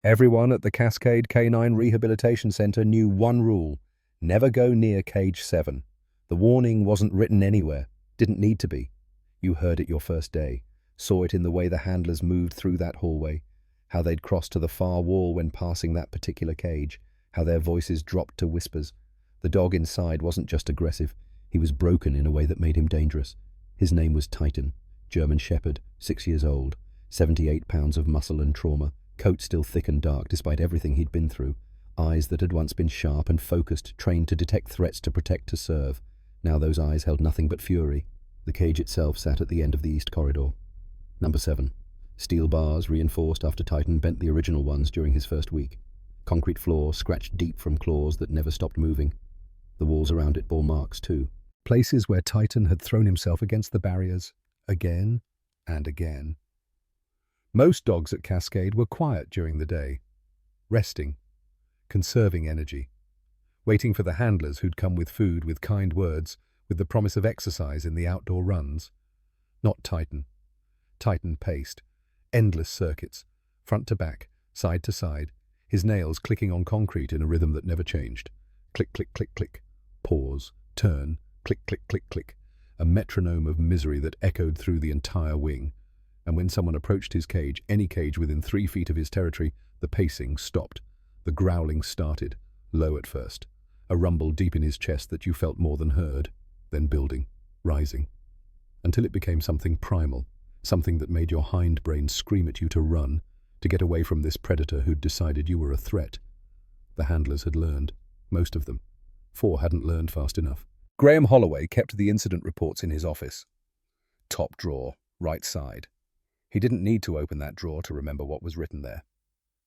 Everyone at the Cascade Canine Rehabilitation Center knew one rule: never go near cage 7. The warning wasn't written anywhere, didn't need to be. You heard it your first day, saw it in the way the handlers moved through that hallway, how they'd cross to the far wall when passing that particular cage, how their voices dropped to whispers. The dog inside wasn't just aggressive, he was broken in a way that made him dangerous. His name was Titan, German Shepherd, 6 years old, 78 pounds of muscle and trauma, coat still thick and dark despite everything he'd been through, eyes that had once been sharp and focused, trained to detect threats, to protect, to serve. Now those eyes held nothing but fury. The cage itself sat at the end of the east corridor. Number 7. Steel bars reinforced after Titan bent the original ones during his first week. Concrete floor scratched deep from claws that never stopped moving. The walls around it bore marks too. Places where Titan had thrown himself against the barriers, again and again. Most dogs at Cascade were quiet during the day, resting, conserving energy, waiting for the handlers who'd come with food, with kind words, with the promise of exercise in the outdoor runs. Not Titan. Titan paced, endless circuits, front to back, side to side, his nails clicking on concrete in a rhythm that never changed. Click, click, click, click. Pause, turn, click, click, click, click. A metronome of misery that echoed through the entire wing. And when someone approached his cage, any cage within 3 feet of his territory, the pacing stopped. The growling started, low at first, a rumble deep in his chest that you felt more than heard, then building, rising, until it became something primal, something that made your hindbrain scream at you to run, to get away from this predator who'd decided you were a threat. The handlers had learned, most of them. 4 hadn't learned fast enough. Graham Holloway kept the incident reports in his office. Top drawer, right side. He didn't need to open that drawer to remember what was written there.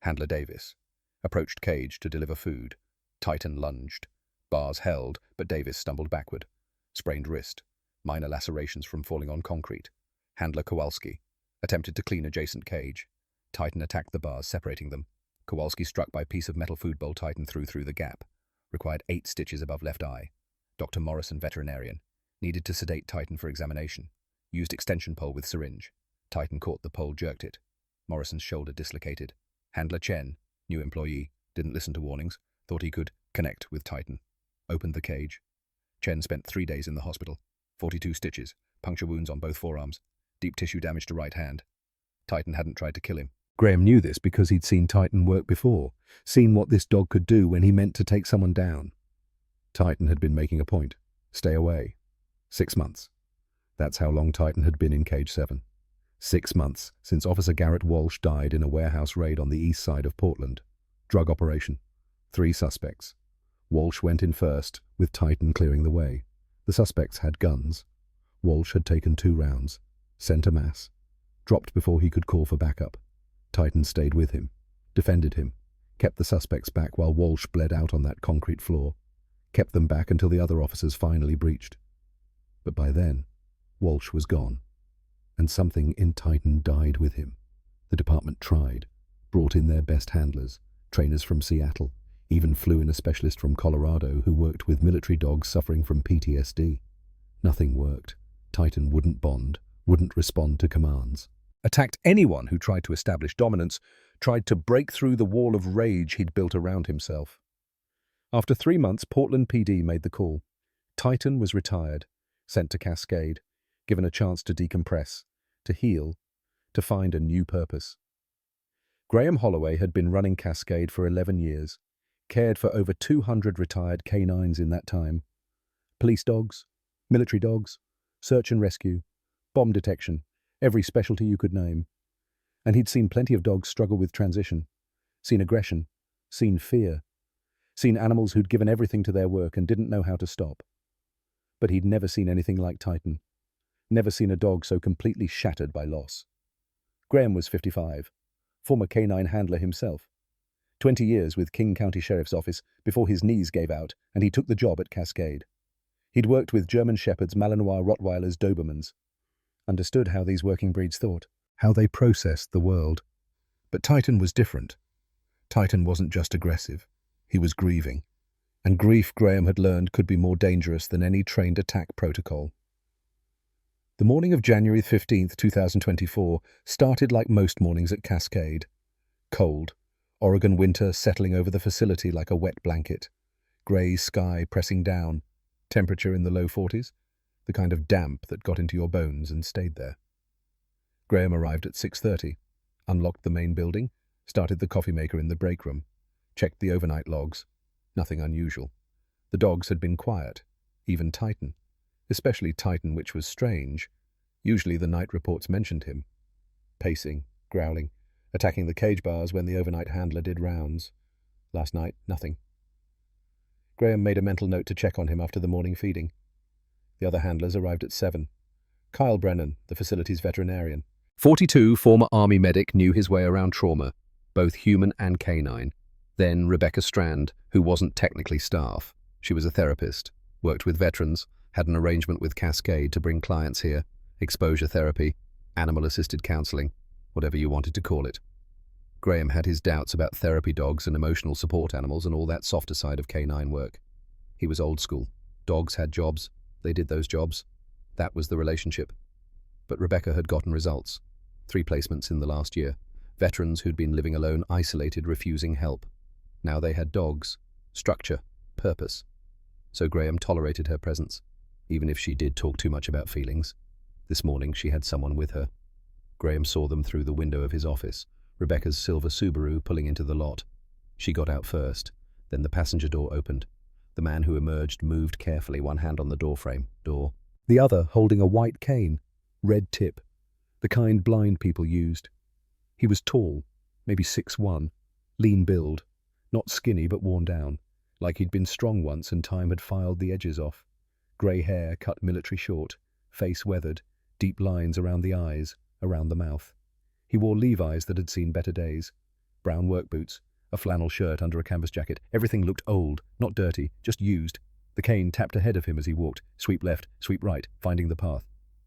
Handler Davis approached cage to deliver food. Titan lunged. Bars held, but Davis stumbled backward. Sprained wrist. Minor lacerations from falling on concrete. Handler Kowalski attempted to clean adjacent cage. Titan attacked the bars, separating them. Kowalski, struck by piece of metal food bowl, Titan threw through the gap. Required 8 stitches above left eye. Dr. Morrison, veterinarian, needed to sedate Titan for examination. Used extension pole with syringe. Titan caught the pole, jerked it. Morrison's shoulder dislocated. Handler Chen, new employee, didn't listen to warnings, thought he could connect with Titan. Opened the cage. Chen spent 3 days in the hospital. 42 stitches, puncture wounds on both forearms, deep tissue damage to right hand. Titan hadn't tried to kill him. Graham knew this because he'd seen Titan work before, seen what this dog could do when he meant to take someone down. Titan had been making a point. Stay away. 6 months. That's how long Titan had been in cage 7. 6 months since Officer Garrett Walsh died in a warehouse raid on the east side of Portland. Drug operation. 3 suspects. Walsh went in first, with Titan clearing the way. The suspects had guns. Walsh had taken 2 rounds. Sent a mass. Dropped before he could call for backup. Titan stayed with him. Defended him. Kept the suspects back while Walsh bled out on that concrete floor. Kept them back until the other officers finally breached. But by then, Walsh was gone. And something in Titan died with him. The department tried, brought in their best handlers, trainers from Seattle, even flew in a specialist from Colorado who worked with military dogs suffering from PTSD. Nothing worked. Titan wouldn't bond, wouldn't respond to commands. Attacked anyone who tried to establish dominance, tried to break through the wall of rage he'd built around himself. After 3 months, Portland PD made the call. Titan was retired, sent to Cascade, given a chance to decompress, to heal, to find a new purpose. Graham Holloway had been running Cascade for 11 years, cared for over 200 retired canines in that time. Police dogs, military dogs, search and rescue, bomb detection, every specialty you could name. And he'd seen plenty of dogs struggle with transition, seen aggression, seen fear, seen animals who'd given everything to their work and didn't know how to stop. But he'd never seen anything like Titan. Never seen a dog so completely shattered by loss. Graham was 55, former canine handler himself. 20 years with King County Sheriff's Office before his knees gave out and he took the job at Cascade. He'd worked with German Shepherds, Malinois, Rottweilers, Dobermans. Understood how these working breeds thought, how they processed the world. But Titan was different. Titan wasn't just aggressive. He was grieving. And grief, Graham had learned, could be more dangerous than any trained attack protocol. The morning of January 15th, 2024, started like most mornings at Cascade. Cold, Oregon winter settling over the facility like a wet blanket. Grey sky pressing down, temperature in the low 40s, the kind of damp that got into your bones and stayed there. Graham arrived at 6:30, unlocked the main building, started the coffee maker in the break room, checked the overnight logs. Nothing unusual. The dogs had been quiet, even Titan. Especially Titan, which was strange. Usually the night reports mentioned him. Pacing, growling, attacking the cage bars when the overnight handler did rounds. Last night, nothing. Graham made a mental note to check on him after the morning feeding. The other handlers arrived at 7. Kyle Brennan, the facility's veterinarian. 42, former Army medic, knew his way around trauma, both human and canine. Then Rebecca Strand, who wasn't technically staff. She was a therapist, worked with veterans, had an arrangement with Cascade to bring clients here, exposure therapy, animal-assisted counseling, whatever you wanted to call it. Graham had his doubts about therapy dogs and emotional support animals and all that softer side of canine work. He was old school. Dogs had jobs. They did those jobs. That was the relationship. But Rebecca had gotten results. 3 placements in the last year. Veterans who'd been living alone, isolated, refusing help. Now they had dogs. Structure. Purpose. So Graham tolerated her presence, even if she did talk too much about feelings. This morning she had someone with her. Graham saw them through the window of his office, Rebecca's silver Subaru pulling into the lot. She got out first. Then the passenger door opened. The man who emerged moved carefully, one hand on the doorframe, the other holding a white cane, red tip, the kind blind people used. He was tall, maybe 6'1", lean build, not skinny but worn down, like he'd been strong once and time had filed the edges off. Grey hair cut military short, face weathered, deep lines around the eyes, around the mouth. He wore Levi's that had seen better days, brown work boots, a flannel shirt under a canvas jacket. Everything looked old, not dirty, just used. The cane tapped ahead of him as he walked, sweep left, sweep right, finding the path.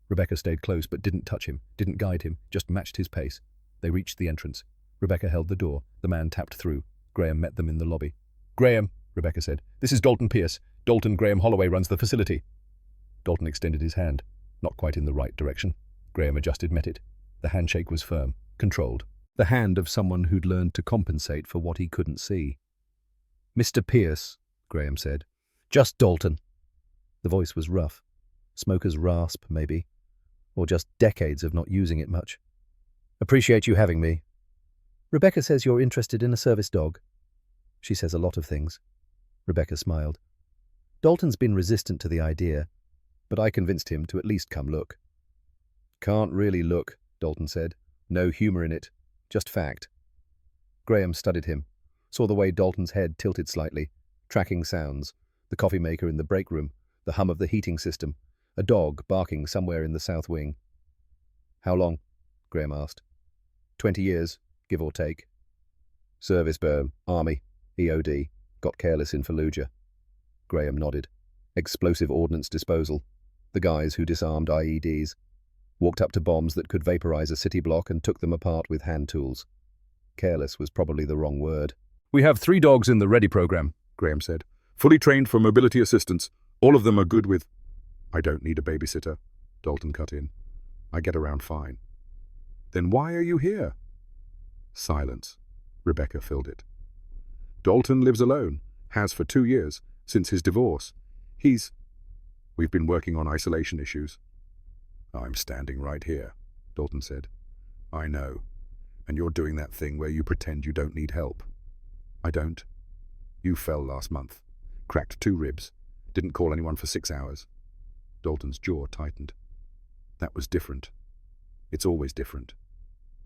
Rebecca stayed close but didn't touch him, didn't guide him, just matched his pace. They reached the entrance. Rebecca held the door. The man tapped through. Graham met them in the lobby. "Graham," Rebecca said, "this is Dalton Pierce. Dalton Graham Holloway runs the facility." Dalton extended his hand, not quite in the right direction. Graham adjusted, met it. The handshake was firm, controlled. The hand of someone who'd learned to compensate for what he couldn't see. "Mr. Pierce," Graham said. "Just Dalton." The voice was rough. Smoker's rasp, maybe. Or just decades of not using it much. "Appreciate you having me." "Rebecca says you're interested in a service dog." "She says a lot of things." Rebecca smiled. "Dalton's been resistant to the idea, but I convinced him to at least come look." "Can't really look," Dalton said. "No humor in it. Just fact." Graham studied him, saw the way Dalton's head tilted slightly, tracking sounds, the coffee maker in the break room, the hum of the heating system, a dog barking somewhere in the south wing. "How long?" Graham asked. 20 years, give or take. Service burn, Army, EOD, got careless in Fallujah. Graham nodded. Explosive ordnance disposal. The guys who disarmed IEDs. Walked up to bombs that could vaporize a city block and took them apart with hand tools. Careless was probably the wrong word. "We have 3 dogs in the READY program," Graham said. "Fully trained for mobility assistance. All of them are good with—" "I don't need a babysitter," Dalton cut in. "I get around fine." "Then why are you here?" Silence. Rebecca filled it. "Dalton lives alone, has for 2 years, since his divorce. We've been working on isolation issues." "I'm standing right here," Dalton said. "I know. And you're doing that thing where you pretend you don't need help." "I don't." "You fell last month. Cracked 2 ribs. Didn't call anyone for 6 hours." Dalton's jaw tightened. That was different. It's always different.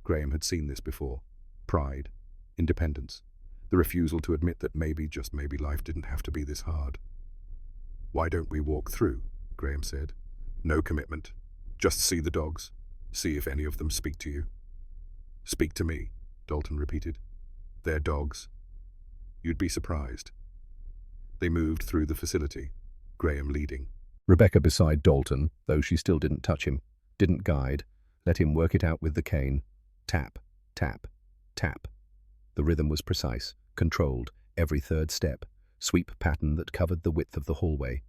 Graham had seen this before. Pride. Independence. The refusal to admit that maybe, just maybe, life didn't have to be this hard. "Why don't we walk through?" Graham said. "No commitment. Just see the dogs. See if any of them speak to you." "Speak to me," Dalton repeated. "They're dogs. You'd be surprised." They moved through the facility, Graham leading. Rebecca beside Dalton, though she still didn't touch him, didn't guide, let him work it out with the cane. Tap, tap, tap. The rhythm was precise, controlled, every third step, sweep pattern that covered the width of the hallway.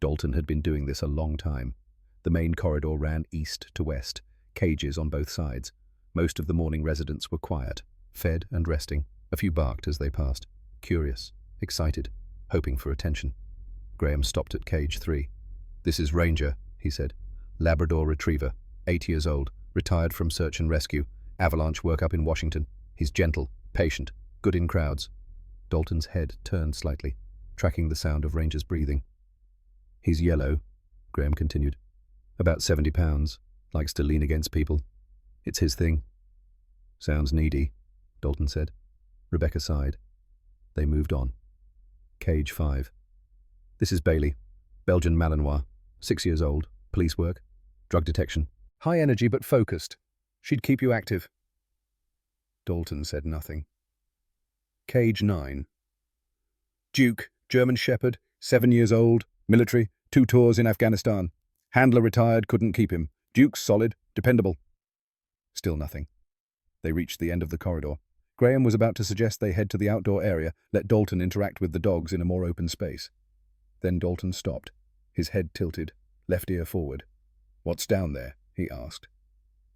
Dalton had been doing this a long time. The main corridor ran east to west, cages on both sides. Most of the morning residents were quiet, fed and resting. A few barked as they passed, curious, excited, hoping for attention. Graham stopped at cage 3. "This is Ranger," he said. "Labrador Retriever, 8 years old, retired from search and rescue, avalanche work up in Washington. He's gentle, patient, good in crowds." Dalton's head turned slightly, tracking the sound of Ranger's breathing. "He's yellow," Graham continued. "About 70 pounds, likes to lean against people. It's his thing." "Sounds needy," Dalton said. Rebecca sighed. They moved on. Cage 5. "This is Bailey, Belgian Malinois, 6 years old, police work, drug detection. High energy but focused. She'd keep you active." Dalton said nothing. Cage 9. "Duke, German Shepherd, 7 years old, military, 2 tours in Afghanistan. Handler retired, couldn't keep him. Duke's solid, dependable." Still nothing. They reached the end of the corridor. Graham was about to suggest they head to the outdoor area, let Dalton interact with the dogs in a more open space. Then Dalton stopped, his head tilted, left ear forward. "What's down there?" he asked.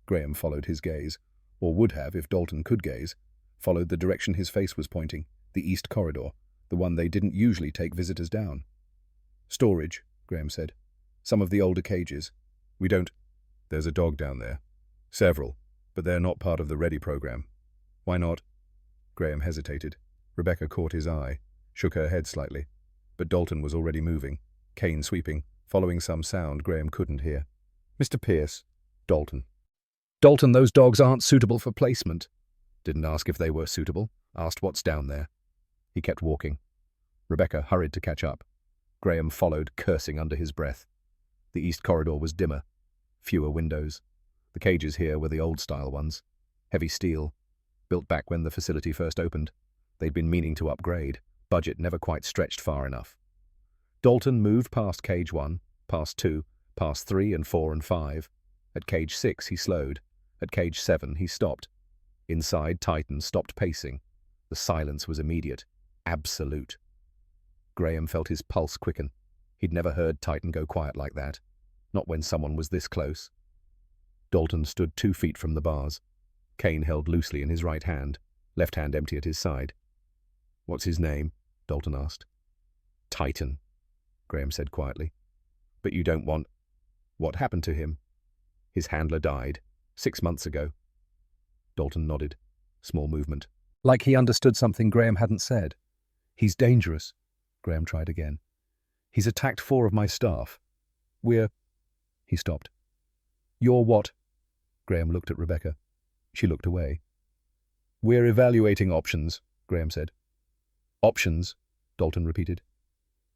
Graham followed his gaze, or would have if Dalton could gaze, followed the direction his face was pointing, the east corridor, the one they didn't usually take visitors down. "Storage," Graham said. "Some of the older cages. We don't—" "There's a dog down there. Several, but they're not part of the Ready program." "Why not?" Graham hesitated. Rebecca caught his eye, shook her head slightly. But Dalton was already moving, cane sweeping, following some sound Graham couldn't hear. "Mr. Pierce." "Dalton." "Dalton, those dogs aren't suitable for placement." "Didn't ask if they were suitable. Asked what's down there." He kept walking. Rebecca hurried to catch up. Graham followed, cursing under his breath. The east corridor was dimmer. Fewer windows. The cages here were the old-style ones. Heavy steel. Built back when the facility first opened. They'd been meaning to upgrade. Budget never quite stretched far enough. Dalton moved past cage 1, past 2, past 3 and 4 and 5. At cage 6 he slowed. At cage 7 he stopped. Inside, Titan stopped pacing. The silence was immediate. Absolute. Graham felt his pulse quicken. He'd never heard Titan go quiet like that. Not when someone was this close. Dalton stood 2 feet from the bars. Cane held loosely in his right hand, left hand empty at his side. "What's his name?" Dalton asked. "Titan," Graham said quietly. "But you don't want—" "What happened to him?" "His handler died, 6 months ago." Dalton nodded. Small movement. Like he understood something Graham hadn't said. "He's dangerous," Graham tried again. "He's attacked 4 of my staff. We're—" He stopped. "You're what?" Graham looked at Rebecca. She looked away. "We're evaluating options," Graham said. "Options?" Dalton repeated.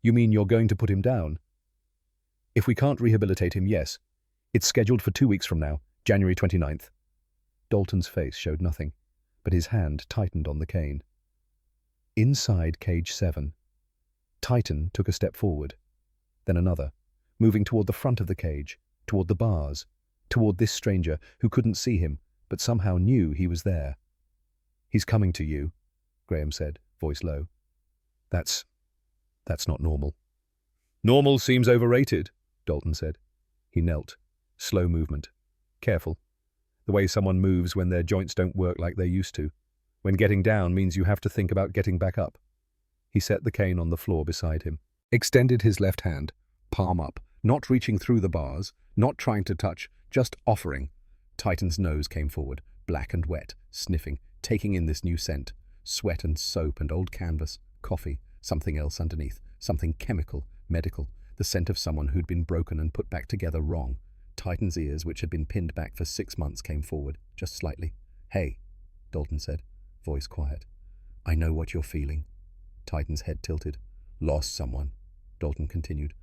"You mean you're going to put him down?" "If we can't rehabilitate him, yes. It's scheduled for 2 weeks from now, January 29th. Dalton's face showed nothing, but his hand tightened on the cane. Inside cage 7, Titan took a step forward, then another, moving toward the front of the cage, toward the bars, toward this stranger who couldn't see him, but somehow knew he was there. "He's coming to you," Graham said, voice low. That's not normal." "Normal seems overrated," Dalton said. He knelt. Slow movement. Careful. The way someone moves when their joints don't work like they used to. When getting down means you have to think about getting back up. He set the cane on the floor beside him. Extended his left hand, palm up, not reaching through the bars, not trying to touch, just offering. Titan's nose came forward, black and wet, sniffing, taking in this new scent. Sweat and soap and old canvas, coffee, something else underneath, something chemical, medical, the scent of someone who'd been broken and put back together wrong. Titan's ears, which had been pinned back for 6 months, came forward, just slightly. "Hey," Dalton said, voice quiet. "I know what you're feeling." Titan's head tilted. "Lost someone," Dalton continued.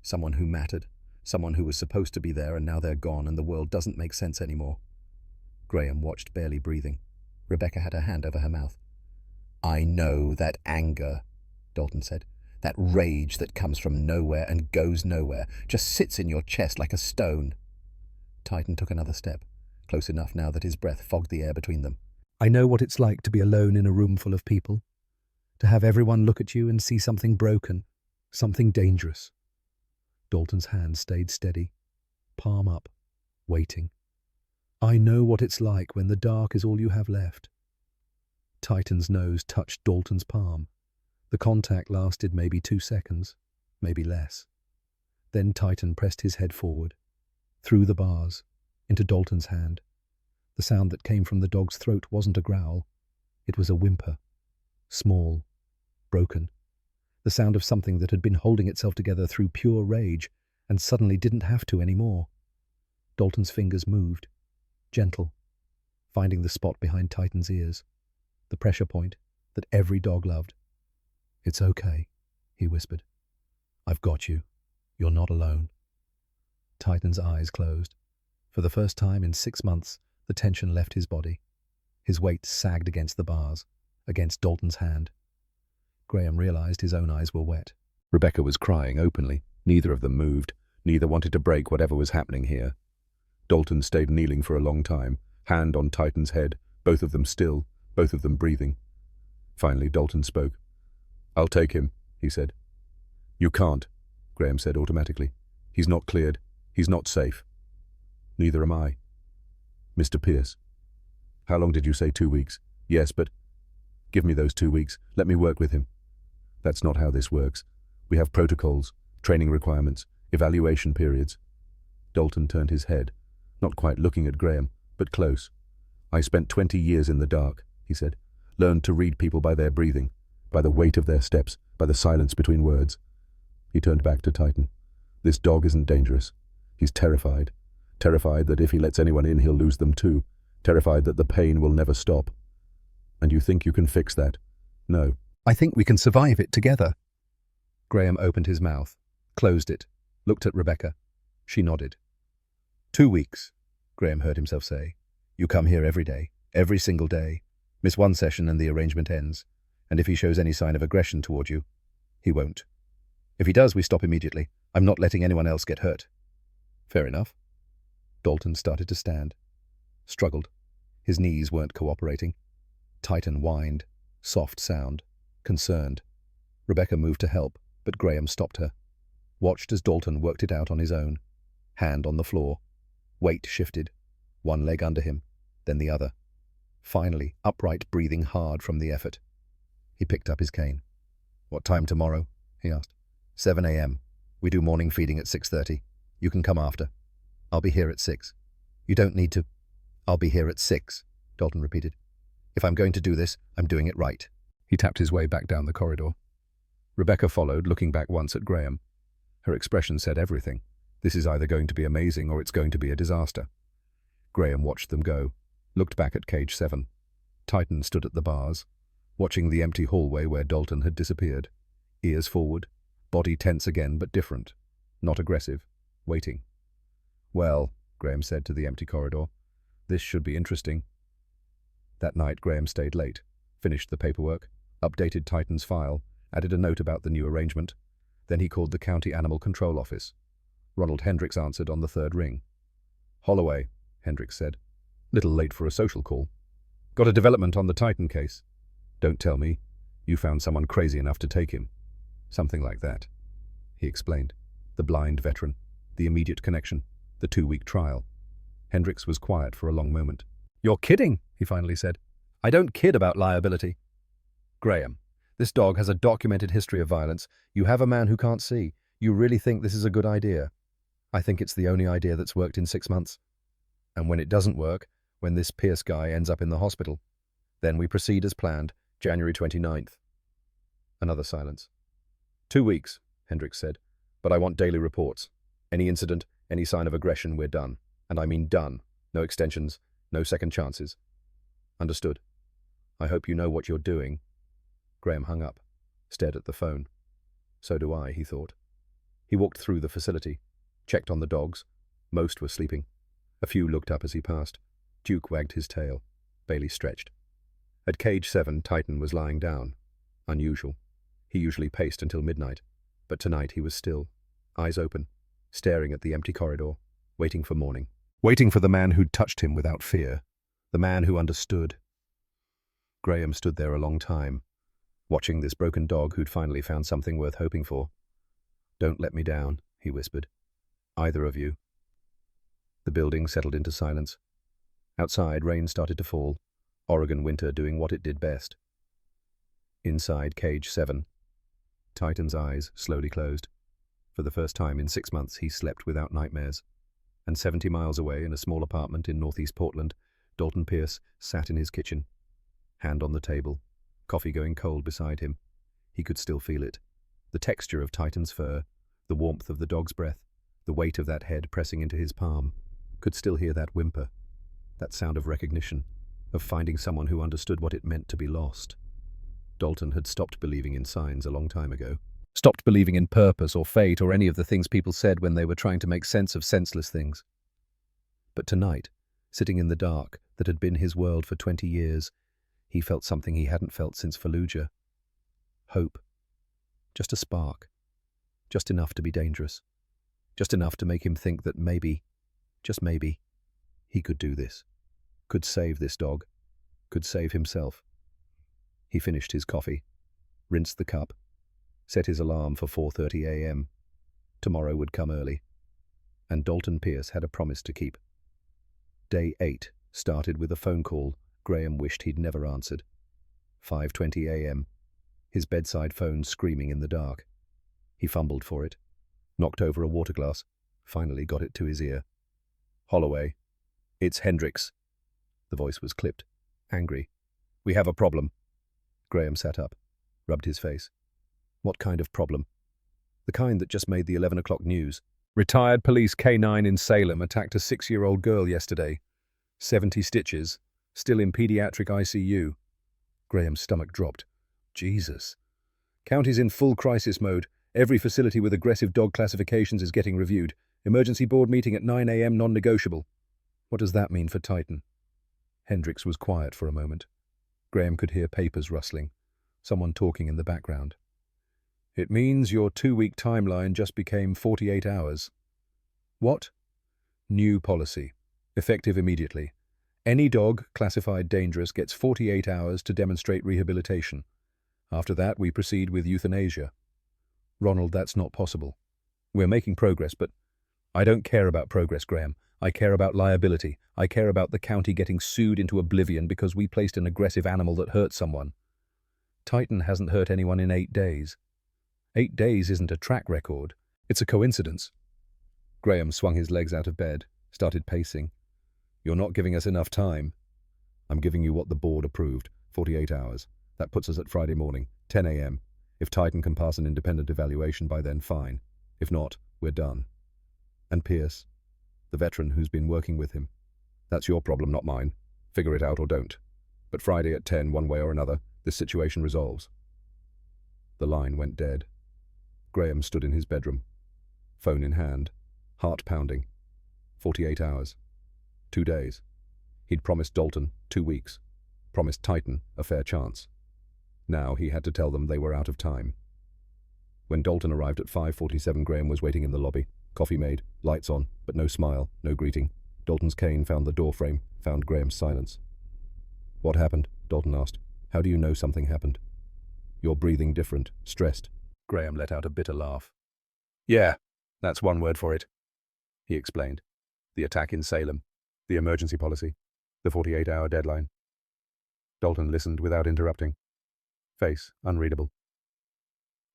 "Someone who mattered. Someone who was supposed to be there and now they're gone and the world doesn't make sense anymore." Graham watched, barely breathing. Rebecca had her hand over her mouth. "I know that anger," Dalton said. "That rage that comes from nowhere and goes nowhere, just sits in your chest like a stone." Titan took another step, close enough now that his breath fogged the air between them. "I know what it's like to be alone in a room full of people. To have everyone look at you and see something broken, something dangerous." Dalton's hand stayed steady, palm up, waiting. "I know what it's like when the dark is all you have left." Titan's nose touched Dalton's palm. The contact lasted maybe 2 seconds, maybe less. Then Titan pressed his head forward, through the bars, into Dalton's hand. The sound that came from the dog's throat wasn't a growl. It was a whimper. Small, broken. The sound of something that had been holding itself together through pure rage and suddenly didn't have to anymore. Dalton's fingers moved, gentle, finding the spot behind Titan's ears, the pressure point that every dog loved. "It's okay," he whispered. "I've got you. You're not alone." Titan's eyes closed. For the first time in 6 months, the tension left his body. His weight sagged against the bars, against Dalton's hand. Graham realized his own eyes were wet. Rebecca was crying openly. Neither of them moved. Neither wanted to break whatever was happening here. Dalton stayed kneeling for a long time, hand on Titan's head, both of them still, both of them breathing. Finally, Dalton spoke. "I'll take him," he said. "You can't," Graham said automatically. "He's not cleared. He's not safe." "Neither am I." "Mr. Pierce." "How long did you say? 2 weeks?" "Yes, but—" "Give me those 2 weeks. Let me work with him." "That's not how this works. We have protocols, training requirements, evaluation periods." Dalton turned his head, not quite looking at Graham, but close. "I spent 20 years in the dark," he said. "Learned to read people by their breathing, by the weight of their steps, by the silence between words." He turned back to Titan. "This dog isn't dangerous. He's terrified. Terrified that if he lets anyone in, he'll lose them too. Terrified that the pain will never stop. And you think you can fix that? No." "I think we can survive it together." Graham opened his mouth, closed it, looked at Rebecca. She nodded. 2 weeks, Graham heard himself say. "You come here every day, every single day. Miss one session and the arrangement ends. And if he shows any sign of aggression toward you, he won't. If he does, we stop immediately. I'm not letting anyone else get hurt." "Fair enough." Dalton started to stand. Struggled. His knees weren't cooperating. Titan whined. Soft sound. Concerned. Rebecca moved to help, but Graham stopped her. Watched as Dalton worked it out on his own. Hand on the floor. Weight shifted. One leg under him, then the other. Finally, upright, breathing hard from the effort. He picked up his cane. "What time tomorrow?" he asked. 7 a.m. We do morning feeding at 6:30. You can come after. I'll be here at 6. You don't need to. I'll be here at 6, Dalton repeated. If I'm going to do this, I'm doing it right. He tapped his way back down the corridor. Rebecca followed, looking back once at Graham. Her expression said everything. This is either going to be amazing or it's going to be a disaster. Graham watched them go, looked back at cage 7. Titan stood at the bars, watching the empty hallway where Dalton had disappeared. Ears forward, body tense again but different, not aggressive, waiting. "Well," Graham said to the empty corridor, "this should be interesting." That night Graham stayed late, finished the paperwork, updated Titan's file, added a note about the new arrangement. Then he called the County Animal Control Office. Ronald Hendricks answered on the 3rd ring. "Holloway," Hendricks said. "Little late for a social call. Got a development on the Titan case." "Don't tell me. You found someone crazy enough to take him." "Something like that," he explained. The blind veteran, the immediate connection, the 2-week trial. Hendricks was quiet for a long moment. "You're kidding," he finally said. "I don't kid about liability." "Graham, this dog has a documented history of violence. You have a man who can't see. You really think this is a good idea?" "I think it's the only idea that's worked in 6 months. And when it doesn't work, when this Pierce guy ends up in the hospital, then we proceed as planned, January 29th. Another silence. 2 weeks, Hendricks said, "but I want daily reports. Any incident, any sign of aggression, we're done. And I mean done. No extensions, no second chances." "Understood. I hope you know what you're doing." Graham hung up, stared at the phone. So do I, he thought. He walked through the facility, checked on the dogs. Most were sleeping. A few looked up as he passed. Duke wagged his tail. Bailey stretched. At cage 7, Titan was lying down. Unusual. He usually paced until midnight, but tonight he was still, eyes open, staring at the empty corridor, waiting for morning. Waiting for the man who'd touched him without fear. The man who understood. Graham stood there a long time, watching this broken dog who'd finally found something worth hoping for. "Don't let me down," he whispered. "Either of you." The building settled into silence. Outside, rain started to fall, Oregon winter doing what it did best, Inside cage 7. Titan's eyes slowly closed. For the first time in 6 months, he slept without nightmares. And 70 miles away, in a small apartment in northeast Portland, Dalton Pierce sat in his kitchen. Hand on the table, coffee going cold beside him. He could still feel it. The texture of Titan's fur, the warmth of the dog's breath, the weight of that head pressing into his palm. Could still hear that whimper, that sound of recognition, of finding someone who understood what it meant to be lost. Dalton had stopped believing in signs a long time ago. Stopped believing in purpose or fate or any of the things people said when they were trying to make sense of senseless things. But tonight, sitting in the dark that had been his world for 20 years, he felt something he hadn't felt since Fallujah. Hope. Just a spark. Just enough to be dangerous. Just enough to make him think that maybe, just maybe, he could do this. Could save this dog. Could save himself. He finished his coffee, rinsed the cup, set his alarm for 4:30 a.m. Tomorrow would come early. And Dalton Pierce had a promise to keep. Day 8 started with a phone call Graham wished he'd never answered. 5:20 a.m. His bedside phone screaming in the dark. He fumbled for it, knocked over a water glass, finally got it to his ear. Holloway. It's Hendricks. The voice was clipped, angry. We have a problem. Graham sat up, rubbed his face. What kind of problem? The kind that just made the 11 o'clock news. Retired police K9 in Salem attacked a 6-year-old girl yesterday. 70 stitches, still in pediatric ICU. Graham's stomach dropped. Jesus. County's in full crisis mode. Every facility with aggressive dog classifications is getting reviewed. Emergency board meeting at 9 a.m. non-negotiable. What does that mean for Titan? Hendricks was quiet for a moment. Graham could hear papers rustling, someone talking in the background. It means your 2-week timeline just became 48 hours. What? New policy. Effective immediately. Any dog classified dangerous gets 48 hours to demonstrate rehabilitation. After that, we proceed with euthanasia. Ronald, that's not possible. We're making progress, but I don't care about progress, Graham. I care about liability. I care about the county getting sued into oblivion because we placed an aggressive animal that hurt someone. Titan hasn't hurt anyone in 8 days. 8 days isn't a track record. It's a coincidence. Graham swung his legs out of bed, started pacing. You're not giving us enough time. I'm giving you what the board approved, 48 hours. That puts us at Friday morning, 10 a.m. If Titan can pass an independent evaluation by then, fine. If not, we're done. And Pierce, the veteran who's been working with him. That's your problem, not mine. Figure it out or don't. But Friday at 10, one way or another, this situation resolves. The line went dead. Graham stood in his bedroom, phone in hand, heart pounding. 48 hours. 2 days. He'd promised Dalton 2 weeks. Promised Titan a fair chance. Now he had to tell them they were out of time. When Dalton arrived at 5:47, Graham was waiting in the lobby. Coffee made, lights on, but no smile, no greeting. Dalton's cane found the doorframe, found Graham's silence. What happened? Dalton asked. How do you know something happened? You're breathing different, stressed. Graham let out a bitter laugh. Yeah, that's one word for it, he explained. The attack in Salem, the emergency policy, the 48-hour deadline. Dalton listened without interrupting. Face unreadable.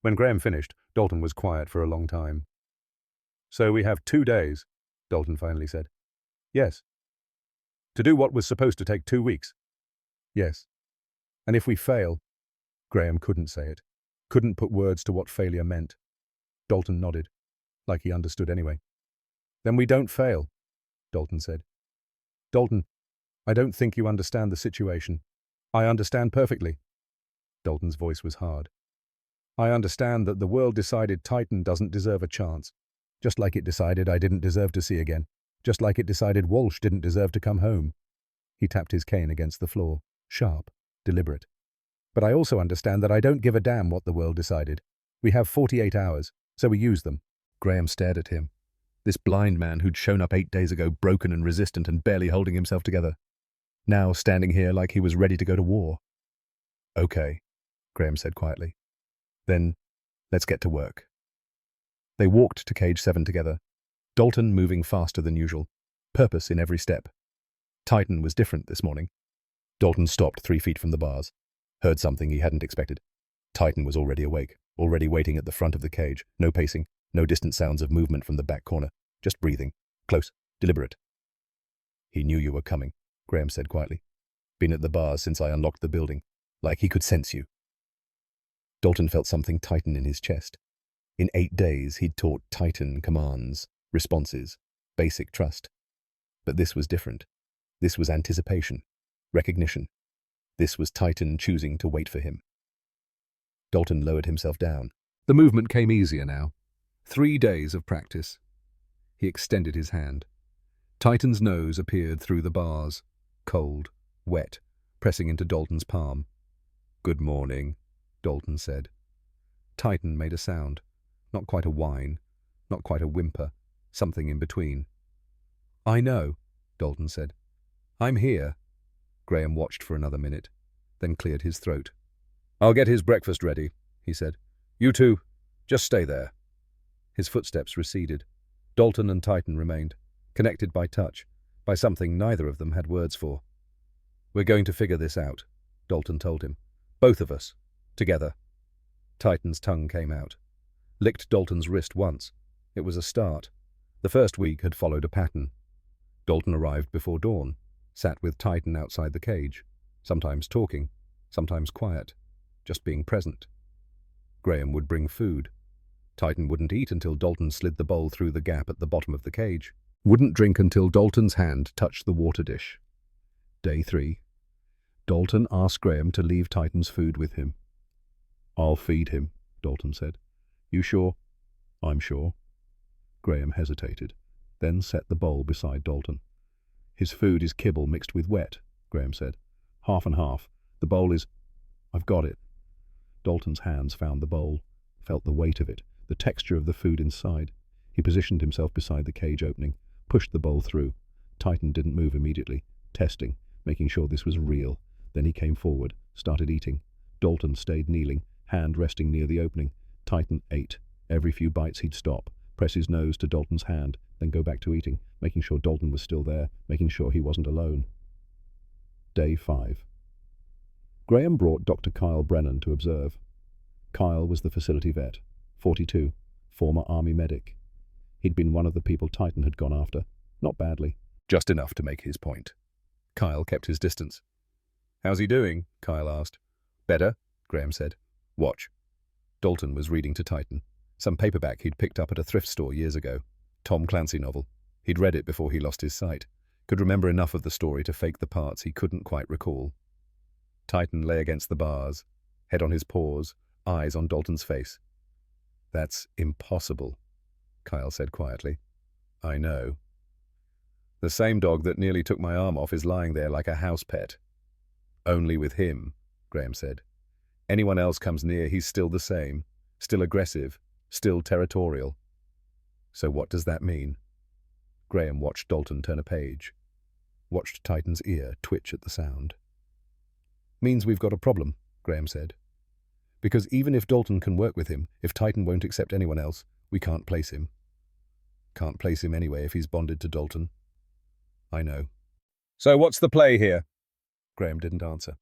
When Graham finished, Dalton was quiet for a long time. So we have 2 days, Dalton finally said. Yes. To do what was supposed to take 2 weeks. Yes. And if we fail, Graham couldn't say it, couldn't put words to what failure meant. Dalton nodded, like he understood anyway. Then we don't fail, Dalton said. Dalton, I don't think you understand the situation. I understand perfectly. Dalton's voice was hard. I understand that the world decided Titan doesn't deserve a chance, just like it decided I didn't deserve to see again, just like it decided Walsh didn't deserve to come home. He tapped his cane against the floor, sharp, deliberate. But I also understand that I don't give a damn what the world decided. We have 48 hours, so we use them. Graham stared at him. This blind man who'd shown up 8 days ago broken and resistant and barely holding himself together. Now standing here like he was ready to go to war. Okay, Graham said quietly. Then, let's get to work. They walked to cage 7 together, Dalton moving faster than usual, purpose in every step. Titan was different this morning. Dalton stopped 3 feet from the bars, heard something he hadn't expected. Titan was already awake, already waiting at the front of the cage. No pacing, no distant sounds of movement from the back corner. Just breathing. Close, deliberate. He knew you were coming, Graham said quietly. Been at the bars since I unlocked the building. Like he could sense you. Dalton felt something tighten in his chest. In 8 days, he'd taught Titan commands, responses, basic trust. But this was different. This was anticipation, recognition. This was Titan choosing to wait for him. Dalton lowered himself down. The movement came easier now. 3 days of practice. He extended his hand. Titan's nose appeared through the bars, cold, wet, pressing into Dalton's palm. "Good morning," Dalton said. Titan made a sound. Not quite a whine, not quite a whimper, something in between. "I know," Dalton said. "I'm here." Graham watched for another minute, then cleared his throat. "I'll get his breakfast ready," he said. "You two, just stay there." His footsteps receded. Dalton and Titan remained, connected by touch, by something neither of them had words for. "We're going to figure this out," Dalton told him. "Both of us. Together." Titan's tongue came out. Licked Dalton's wrist once. It was a start. The first week had followed a pattern. Dalton arrived before dawn, sat with Titan outside the cage, sometimes talking, sometimes quiet, just being present. Graham would bring food. Titan wouldn't eat until Dalton slid the bowl through the gap at the bottom of the cage. Wouldn't drink until Dalton's hand touched the water dish. Day 3. Dalton asked Graham to leave Titan's food with him. "I'll feed him," Dalton said. "You sure?" "I'm sure." Graham hesitated, then set the bowl beside Dalton. "His food is kibble mixed with wet," Graham said. "Half and half. The bowl is—" "I've got it." Dalton's hands found the bowl, felt the weight of it, the texture of the food inside. He positioned himself beside the cage opening, pushed the bowl through. Titan didn't move immediately, testing, making sure this was real. Then he came forward, started eating. Dalton stayed kneeling, hand resting near the opening. Titan ate. Every few bites he'd stop, press his nose to Dalton's hand, then go back to eating, making sure Dalton was still there, making sure he wasn't alone. Day 5. Graham brought Dr. Kyle Brennan to observe. Kyle was the facility vet, 42, former Army medic. He'd been one of the people Titan had gone after. Not badly, just enough to make his point. Kyle kept his distance. "How's he doing?" Kyle asked. "Better," Graham said. "Watch." Dalton was reading to Titan. Some paperback he'd picked up at a thrift store years ago. Tom Clancy novel. He'd read it before he lost his sight. Could remember enough of the story to fake the parts he couldn't quite recall. Titan lay against the bars, head on his paws, eyes on Dalton's face. "That's impossible," Kyle said quietly. "I know." "The same dog that nearly took my arm off is lying there like a house pet." "Only with him," Graham said. "Anyone else comes near, he's still the same, still aggressive, still territorial." "So what does that mean?" Graham watched Dalton turn a page, watched Titan's ear twitch at the sound. "Means we've got a problem," Graham said. "Because even if Dalton can work with him, if Titan won't accept anyone else, we can't place him. Can't place him anyway if he's bonded to Dalton." "I know." "So what's the play here?" Graham didn't answer.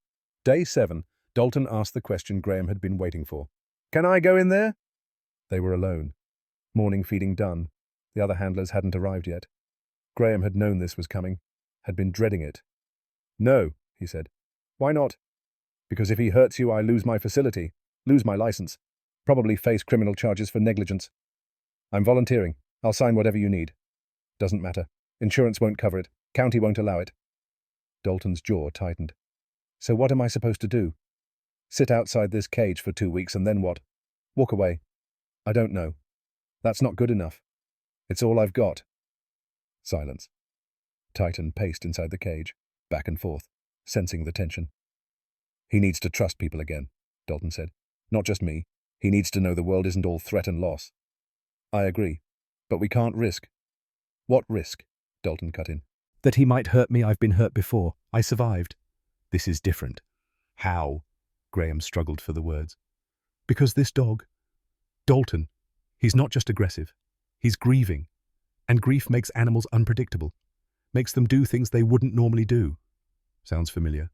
Day 7, Dalton asked the question Graham had been waiting for. "Can I go in there?" They were alone. Morning feeding done. The other handlers hadn't arrived yet. Graham had known this was coming, had been dreading it. "No," he said. "Why not?" "Because if he hurts you, I lose my facility, lose my license, probably face criminal charges for negligence. I'm volunteering. I'll sign whatever you need." "Doesn't matter. Insurance won't cover it. County won't allow it." Dalton's jaw tightened. "So what am I supposed to do? Sit outside this cage for 2 weeks and then what? Walk away? I don't know. That's not good enough. It's all I've got." Silence. Titan paced inside the cage, back and forth, sensing the tension. "He needs to trust people again," Dalton said. "Not just me. He needs to know the world isn't all threat and loss." "I agree. But we can't risk." "What risk?" Dalton cut in. "That he might hurt me. I've been hurt before. I survived. This is different." "How?" Graham struggled for the words. "Because this dog, Dalton, he's not just aggressive. He's grieving. And grief makes animals unpredictable. Makes them do things they wouldn't normally do." "Sounds familiar."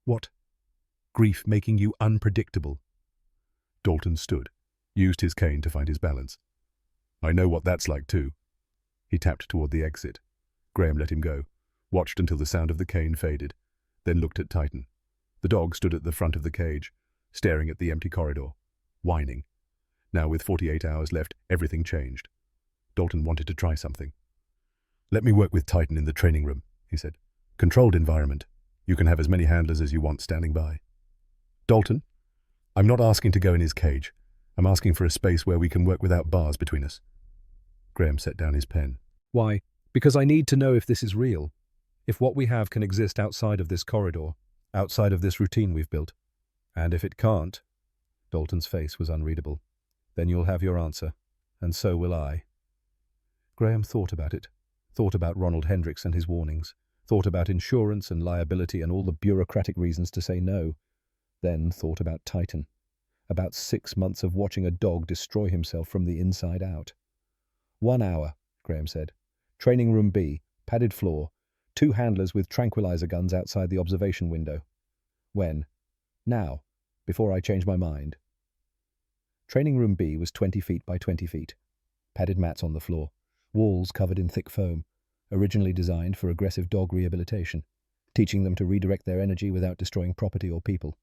"What? Grief making you unpredictable?" Dalton stood, used his cane to find his balance. I know what that's like too. He tapped toward the exit. Graham let him go, watched until the sound of the cane faded, then looked at Titan. The dog stood at the front of the cage, staring at the empty corridor, whining. Now, with 48 hours left, everything changed. Dalton wanted to try something. Let me work with Titan in the training room, he said. Controlled environment. You can have as many handlers as you want standing by. Dalton, I'm not asking to go in his cage. I'm asking for a space where we can work without bars between us. Graham set down his pen. Why? Because I need to know if this is real. If what we have can exist outside of this corridor, outside of this routine we've built. And if it can't, Dalton's face was unreadable, then you'll have your answer, and so will I. Graham thought about it, thought about Ronald Hendricks and his warnings, thought about insurance and liability and all the bureaucratic reasons to say no, then thought about Titan, about 6 months of watching a dog destroy himself from the inside out. 1 hour, Graham said. Training room B, padded floor, 2 handlers with tranquilizer guns outside the observation window. When? Now, before I change my mind. Training room B was 20 feet by 20 feet. Padded mats on the floor, walls covered in thick foam, originally designed for aggressive dog rehabilitation, teaching them to redirect their energy without destroying property or people.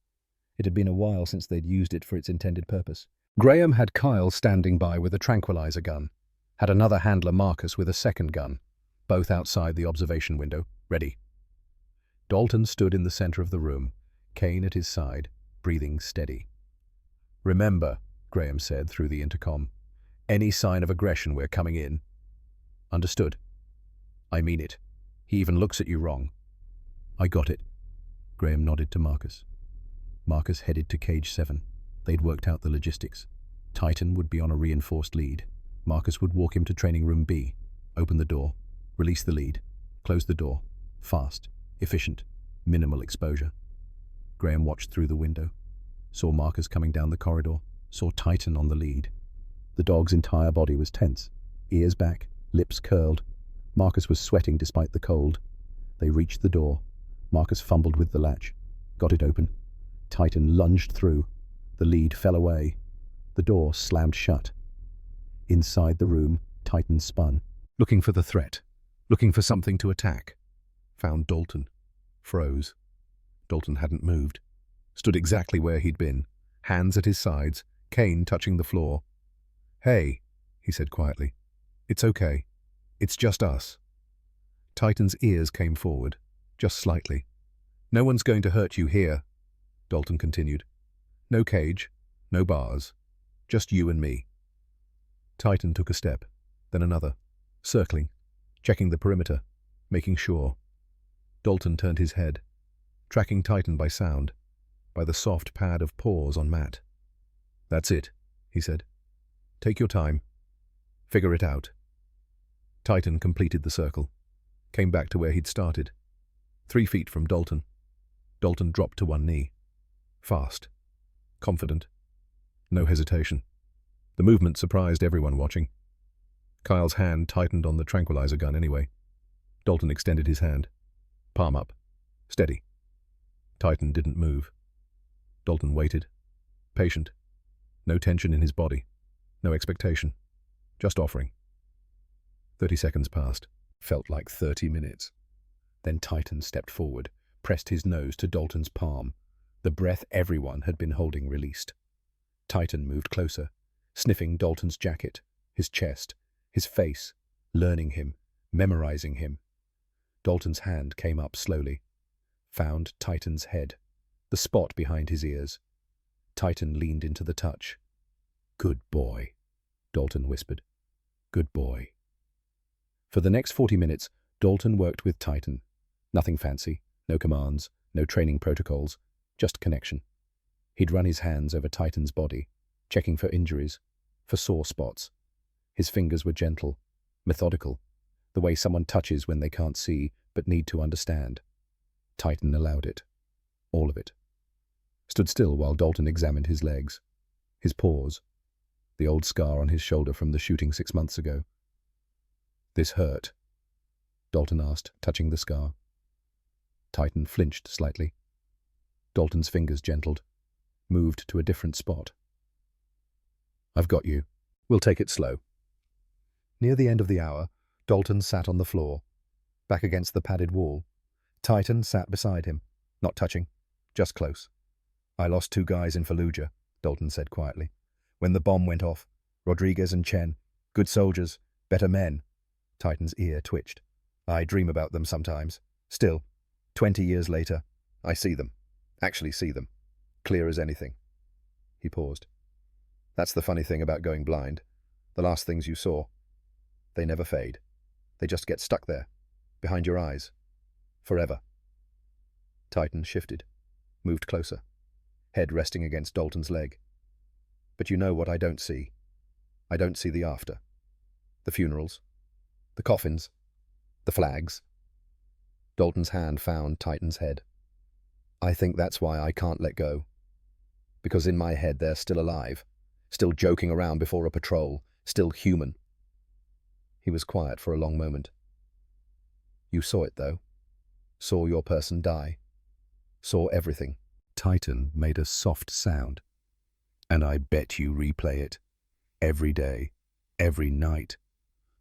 It had been a while since they'd used it for its intended purpose. Graham had Kyle standing by with a tranquilizer gun, had another handler, Marcus, with a second gun, both outside the observation window, ready. Dalton stood in the center of the room, cane at his side, breathing steady. Remember, Graham said through the intercom, any sign of aggression, we're coming in. Understood. I mean it. He even looks at you wrong. I got it. Graham nodded to Marcus. Marcus headed to Cage 7. They'd worked out the logistics. Titan would be on a reinforced lead. Marcus would walk him to Training Room B, open the door, release the lead, close the door. Fast, efficient, minimal exposure. Graham watched through the window, saw Marcus coming down the corridor, saw Titan on the lead. The dog's entire body was tense, ears back, lips curled. Marcus was sweating despite the cold. They reached the door. Marcus fumbled with the latch, got it open. Titan lunged through. The lead fell away. The door slammed shut. Inside the room, Titan spun, looking for the threat, looking for something to attack. Found Dalton. Froze. Dalton hadn't moved. Stood exactly where he'd been, hands at his sides, cane touching the floor. Hey, he said quietly. It's okay. It's just us. Titan's ears came forward, just slightly. No one's going to hurt you here, Dalton continued. No cage, no bars, just you and me. Titan took a step, then another, circling, checking the perimeter, making sure. Dalton turned his head, tracking Titan by sound, by the soft pad of paws on mat. That's it, he said. Take your time. Figure it out. Titan completed the circle, came back to where he'd started, 3 feet from Dalton. Dalton dropped to one knee. Fast. Confident. No hesitation. The movement surprised everyone watching. Kyle's hand tightened on the tranquilizer gun anyway. Dalton extended his hand. Palm up. Steady. Titan didn't move. Dalton waited. Patient. No tension in his body. No expectation. Just offering. 30 seconds passed. Felt like 30 minutes. Then Titan stepped forward, pressed his nose to Dalton's palm. The breath everyone had been holding released. Titan moved closer, sniffing Dalton's jacket, his chest, his face, learning him, memorizing him. Dalton's hand came up slowly, found Titan's head, the spot behind his ears. Titan leaned into the touch. Good boy, Dalton whispered. Good boy. For the next 40 minutes, Dalton worked with Titan. Nothing fancy, no commands, no training protocols, just connection. He'd run his hands over Titan's body, checking for injuries, for sore spots. His fingers were gentle, methodical, the way someone touches when they can't see but need to understand. Titan allowed it. All of it. Stood still while Dalton examined his legs, his paws, the old scar on his shoulder from the shooting 6 months ago. This hurt, Dalton asked, touching the scar. Titan flinched slightly. Dalton's fingers gentled, moved to a different spot. I've got you. We'll take it slow. Near the end of the hour, Dalton sat on the floor, back against the padded wall. Titan sat beside him, not touching, just close. I lost 2 guys in Fallujah, Dalton said quietly. When the bomb went off, Rodriguez and Chen, good soldiers, better men. Titan's ear twitched. I dream about them sometimes. Still, 20 years later, I see them. Actually see them. Clear as anything. He paused. That's the funny thing about going blind. The last things you saw. They never fade. They just get stuck there, behind your eyes. Forever. Titan shifted, moved closer, head resting against Dalton's leg. But you know what I don't see. I don't see the after. The funerals. The coffins. The flags. Dalton's hand found Titan's head. I think that's why I can't let go. Because in my head they're still alive, still joking around before a patrol, still human. He was quiet for a long moment. You saw it, though. Saw your person die. Saw everything. Titan made a soft sound. And I bet you replay it. Every day. Every night.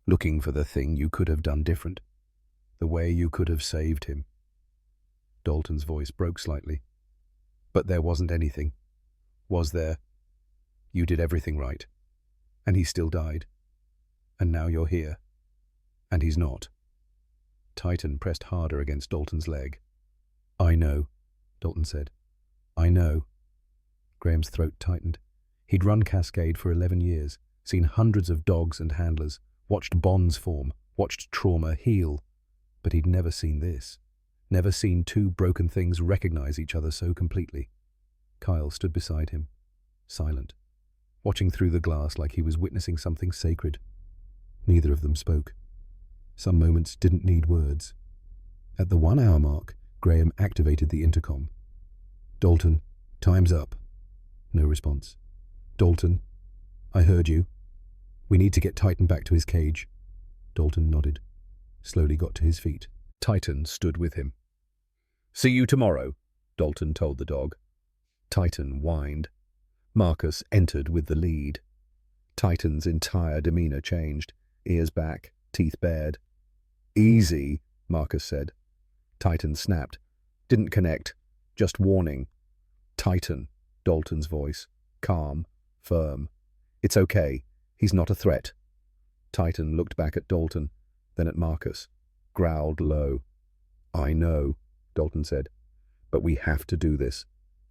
Looking for the thing you could have done different. The way you could have saved him. Dalton's voice broke slightly. But there wasn't anything. Was there? You did everything right. And he still died. And now you're here. And he's not. Titan pressed harder against Dalton's leg. I know, Dalton said. I know. Graham's throat tightened. He'd run Cascade for 11 years, seen hundreds of dogs and handlers, watched bonds form, watched trauma heal. But he'd never seen this. Never seen 2 broken things recognize each other so completely. Kyle stood beside him, silent, watching through the glass like he was witnessing something sacred. Neither of them spoke. Some moments didn't need words. At the 1-hour mark, Graham activated the intercom. Dalton, time's up. No response. Dalton, I heard you. We need to get Titan back to his cage. Dalton nodded, slowly got to his feet. Titan stood with him. See you tomorrow, Dalton told the dog. Titan whined. Marcus entered with the lead. Titan's entire demeanor changed. Ears back, teeth bared. Easy, Marcus said. Titan snapped. Didn't connect. Just warning. Titan, Dalton's voice. Calm, firm. It's okay. He's not a threat. Titan looked back at Dalton, then at Marcus. Growled low. I know, Dalton said. But we have to do this.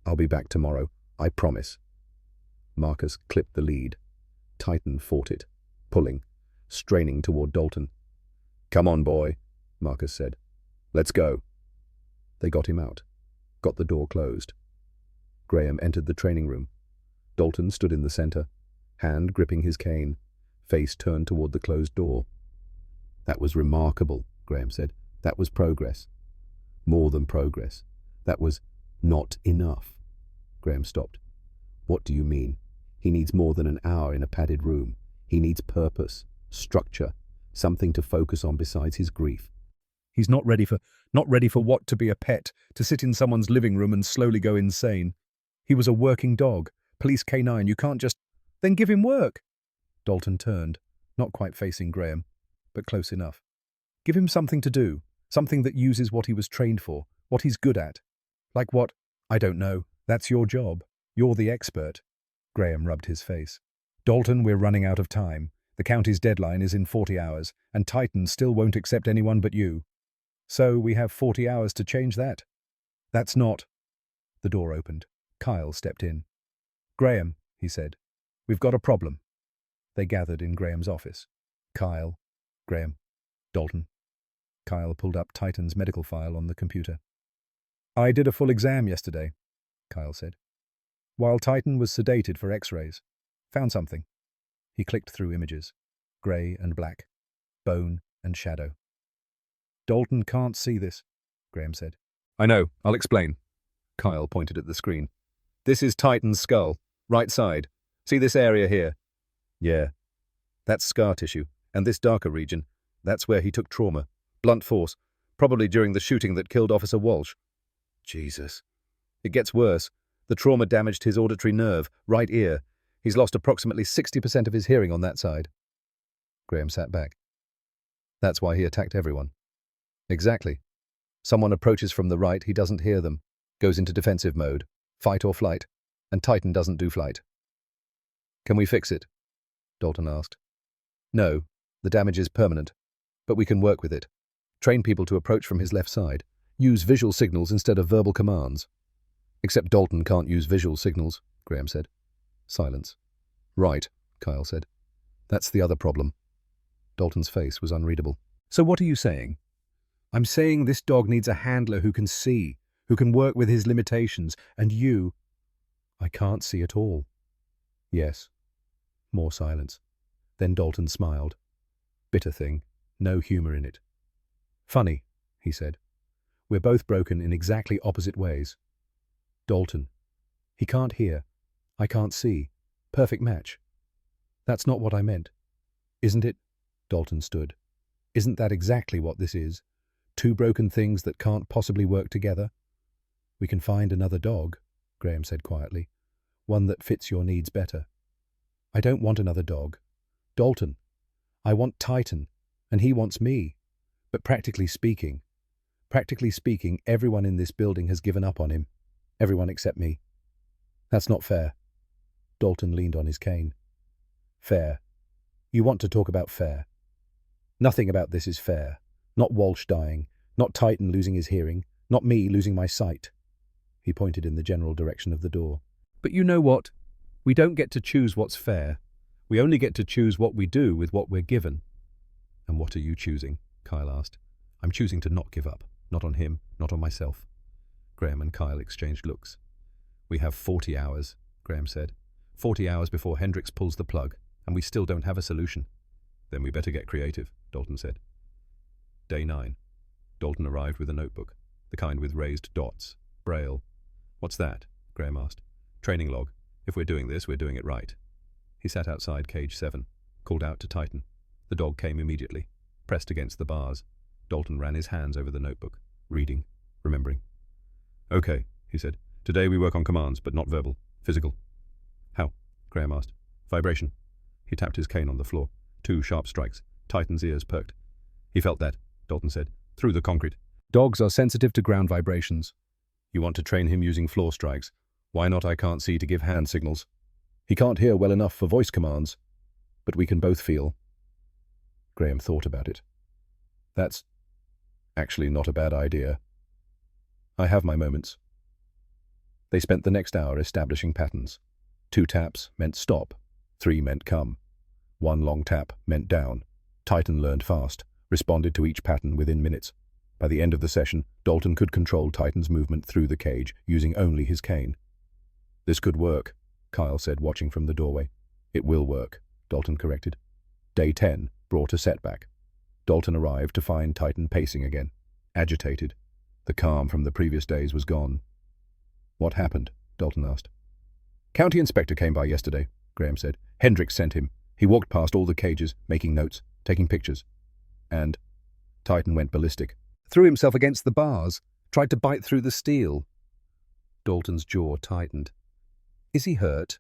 I'll be back tomorrow. I promise. Marcus clipped the lead. Titan fought it, pulling, straining toward Dalton. Come on, boy, Marcus said. Let's go. They got him out, got the door closed. Graham entered the training room. Dalton stood in the center, hand gripping his cane, face turned toward the closed door. That was remarkable, Graham said. That was progress. More than progress. That was not enough. Graham stopped. What do you mean? He needs more than an hour in a padded room. He needs purpose, structure, something to focus on besides his grief. He's not ready for what, to be a pet, to sit in someone's living room and slowly go insane. He was a working dog, police canine. You can't just... Then give him work. Dalton turned, not quite facing Graham, but close enough. Give him something to do, something that uses what he was trained for, what he's good at. Like what? I don't know. That's your job. You're the expert. Graham rubbed his face. Dalton, we're running out of time. The county's deadline is in 40 hours, and Titan still won't accept anyone but you. So we have 40 hours to change that. That's not... The door opened. Kyle stepped in. Graham, he said, we've got a problem. They gathered in Graham's office. Kyle, Graham, Dalton. Kyle pulled up Titan's medical file on the computer. I did a full exam yesterday, Kyle said. While Titan was sedated for x-rays. Found something. He clicked through images. Grey and black. Bone and shadow. Dalton can't see this, Graham said. I know, I'll explain. Kyle pointed at the screen. This is Titan's skull, right side. See this area here? Yeah. That's scar tissue, and this darker region, that's where he took trauma. Blunt force, probably during the shooting that killed Officer Walsh. Jesus. It gets worse. The trauma damaged his auditory nerve, right ear. He's lost approximately 60% of his hearing on that side. Graham sat back. That's why he attacked everyone. Exactly. Someone approaches from the right, he doesn't hear them, goes into defensive mode, fight or flight, and Titan doesn't do flight. Can we fix it? Dalton asked. No, the damage is permanent, but we can work with it. Train people to approach from his left side. Use visual signals instead of verbal commands. Except Dalton can't use visual signals, Graham said. Silence. Right, Kyle said. That's the other problem. Dalton's face was unreadable. So what are you saying? I'm saying this dog needs a handler who can see, who can work with his limitations, and you... I can't see at all. Yes. More silence. Then Dalton smiled. Bitter thing. No humor in it. Funny, he said. We're both broken in exactly opposite ways. Dalton. He can't hear. I can't see. Perfect match. That's not what I meant. Isn't it? Dalton stood. Isn't that exactly what this is? Two broken things that can't possibly work together? We can find another dog, Graham said quietly. One that fits your needs better. I don't want another dog. Dalton. I want Titan, and he wants me. But practically speaking, everyone in this building has given up on him. Everyone except me. That's not fair. Dalton leaned on his cane. Fair. You want to talk about fair. Nothing about this is fair. Not Walsh dying, not Titan losing his hearing, not me losing my sight. He pointed in the general direction of the door. But you know what? We don't get to choose what's fair. We only get to choose what we do with what we're given. And what are you choosing? Kyle asked. I'm choosing to not give up. Not on him, not on myself. Graham and Kyle exchanged looks. We have 40 hours, Graham said. 40 hours before Hendricks pulls the plug, and we still don't have a solution. Then we better get creative, Dalton said. Day 9. Dalton arrived with a notebook, the kind with raised dots, braille. What's that? Graham asked. Training log. If we're doing this, we're doing it right. He sat outside cage 7, called out to Titan. The dog came immediately, pressed against the bars. Dalton ran his hands over the notebook, reading, remembering. Okay, he said. Today we work on commands, but not verbal. Physical. How? Graham asked. Vibration. He tapped his cane on the floor. 2 sharp strikes. Titan's ears perked. He felt that, Dalton said, through the concrete. Dogs are sensitive to ground vibrations. You want to train him using floor strikes. Why not I can't see to give hand signals? He can't hear well enough for voice commands, but we can both feel. Graham thought about it. That's actually not a bad idea. I have my moments. They spent the next hour establishing patterns. 2 taps meant stop, 3 meant come. 1 long tap meant down. Titan learned fast, responded to each pattern within minutes. By the end of the session, Dalton could control Titan's movement through the cage using only his cane. This could work, Kyle said, watching from the doorway. It will work, Dalton corrected. Day 10 brought a setback. Dalton arrived to find Titan pacing again, agitated. The calm from the previous days was gone. What happened? Dalton asked. County inspector came by yesterday, Graham said. Hendricks sent him. He walked past all the cages, making notes, taking pictures. And Titan went ballistic. Threw himself against the bars, tried to bite through the steel. Dalton's jaw tightened. Is he hurt?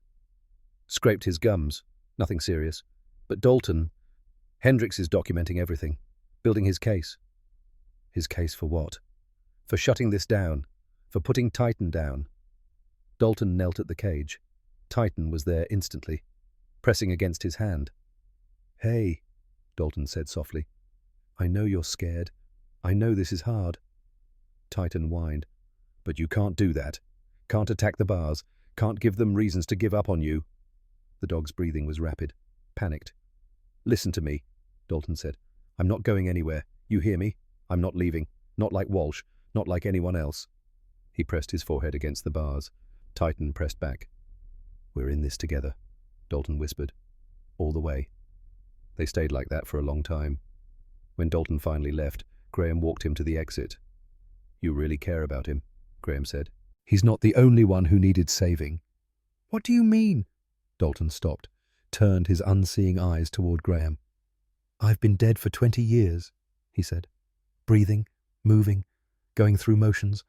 Scraped his gums. Nothing serious. But Dalton... Hendricks is documenting everything, building his case. His case for what? For shutting this down, for putting Titan down. Dalton knelt at the cage. Titan was there instantly, pressing against his hand. Hey, Dalton said softly. I know you're scared. I know this is hard. Titan whined. But you can't do that. Can't attack the bars. Can't give them reasons to give up on you. The dog's breathing was rapid, panicked. Listen to me, Dalton said. I'm not going anywhere. You hear me? I'm not leaving. Not like Walsh. Not like anyone else. He pressed his forehead against the bars. Titan pressed back. We're in this together, Dalton whispered. All the way. They stayed like that for a long time. When Dalton finally left, Graham walked him to the exit. You really care about him, Graham said. He's not the only one who needed saving. What do you mean? Dalton stopped, turned his unseeing eyes toward Graham. I've been dead for 20 years, he said. Breathing, moving, going through motions,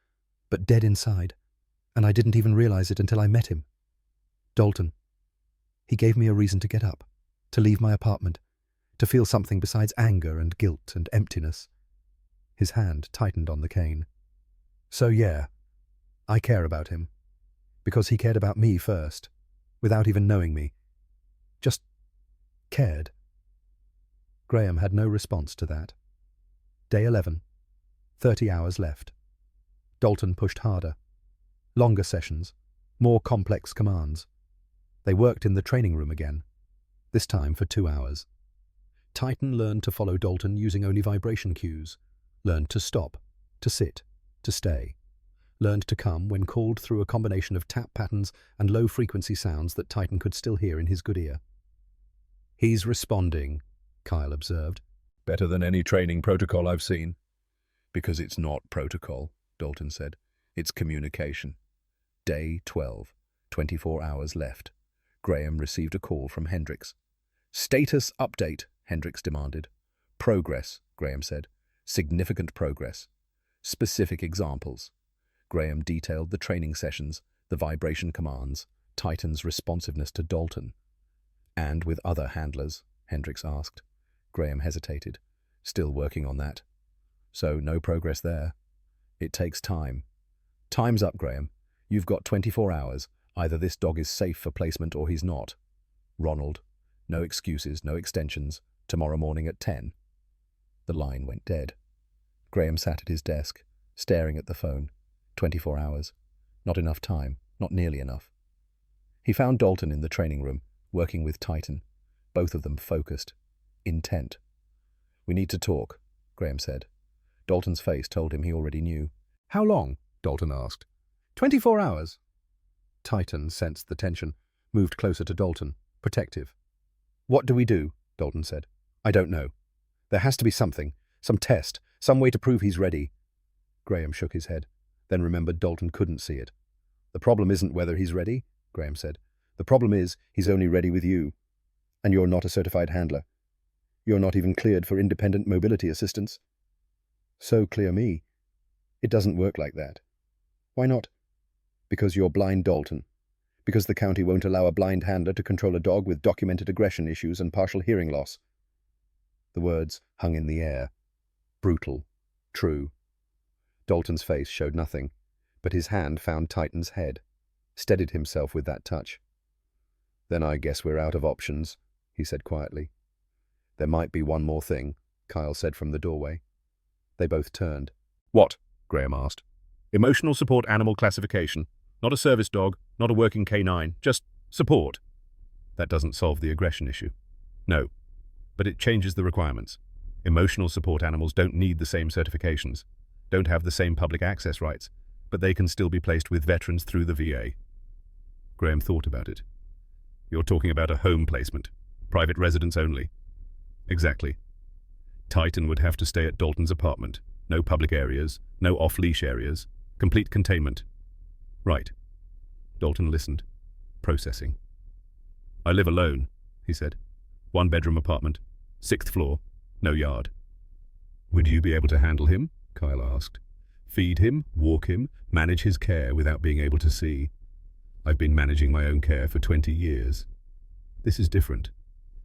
but dead inside. And I didn't even realize it until I met him. Dalton. He gave me a reason to get up, to leave my apartment, to feel something besides anger and guilt and emptiness. His hand tightened on the cane. So yeah, I care about him. Because he cared about me first, without even knowing me. Just cared. Graham had no response to that. Day 11. 30 hours left. Dalton pushed harder. Longer sessions. More complex commands. They worked in the training room again. This time for 2 hours. Titan learned to follow Dalton using only vibration cues. Learned to stop, to sit, to stay. Learned to come when called through a combination of tap patterns and low-frequency sounds that Titan could still hear in his good ear. "He's responding," Kyle observed. Better than any training protocol I've seen. Because it's not protocol, Dalton said. It's communication. Day 12. 24 hours left. Graham received a call from Hendricks. "Status update," Hendricks demanded. "Progress," Graham said. "Significant progress. Specific examples." Graham detailed the training sessions, the vibration commands, Titan's responsiveness to Dalton. "And with other handlers?" Hendricks asked. Graham hesitated. "Still working on that." "So no progress there?" "It takes time." "Time's up, Graham. You've got 24 hours. Either this dog is safe for placement or he's not. Ronald, no excuses, no extensions. Tomorrow morning at 10. The line went dead. Graham sat at his desk, staring at the phone. 24 hours. Not enough time. Not nearly enough. He found Dalton in the training room, working with Titan. Both of them focused. Intent. "We need to talk," Graham said. Dalton's face told him he already knew. "How long?" Dalton asked. 24 hours. Titan sensed the tension, moved closer to Dalton, protective. "What do we do?" Dalton said. "I don't know. There has to be something, some test, some way to prove he's ready." Graham shook his head, then remembered Dalton couldn't see it. "The problem isn't whether he's ready," Graham said. "The problem is he's only ready with you. And you're not a certified handler. You're not even cleared for independent mobility assistance." "So clear me. It doesn't work like that." "Why not?" "Because you're blind, Dalton. Because the county won't allow a blind handler to control a dog with documented aggression issues and partial hearing loss." The words hung in the air. Brutal. True. Dalton's face showed nothing, but his hand found Titan's head, steadied himself with that touch. "Then I guess we're out of options," he said quietly. "There might be one more thing," Kyle said from the doorway. They both turned. "What?" Graham asked. "Emotional support animal classification. Not a service dog, not a working canine, just support." "That doesn't solve the aggression issue." "No, but it changes the requirements. Emotional support animals don't need the same certifications, don't have the same public access rights, but they can still be placed with veterans through the VA." Graham thought about it. "You're talking about a home placement, private residence only." "Exactly. Titan would have to stay at Dalton's apartment. No public areas, no off-leash areas, complete containment." "Right." Dalton listened, processing. "I live alone," he said. "One-bedroom apartment, 6th floor, no yard." "Would you be able to handle him?" Kyle asked. "Feed him, walk him, manage his care without being able to see?" "I've been managing my own care for 20 years. This is different."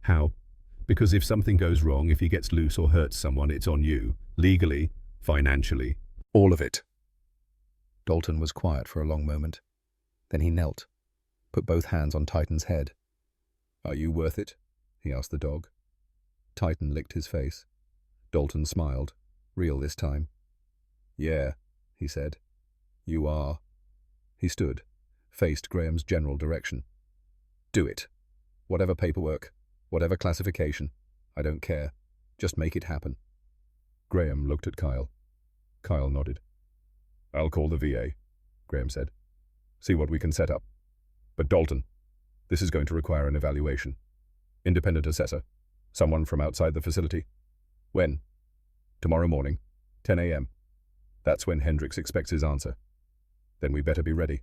"How?" "Because if something goes wrong, if he gets loose or hurts someone, it's on you. Legally, financially. All of it." Dalton was quiet for a long moment. Then he knelt, put both hands on Titan's head. "Are you worth it?" he asked the dog. Titan licked his face. Dalton smiled, real this time. "Yeah," he said. "You are." He stood, faced Graham's general direction. "Do it. Whatever paperwork, whatever classification, I don't care. Just make it happen." Graham looked at Kyle. Kyle nodded. "I'll call the VA," Graham said. "See what we can set up. But Dalton, this is going to require an evaluation. Independent assessor. Someone from outside the facility. When? Tomorrow morning, 10 a.m. That's when Hendricks expects his answer. Then we better be ready."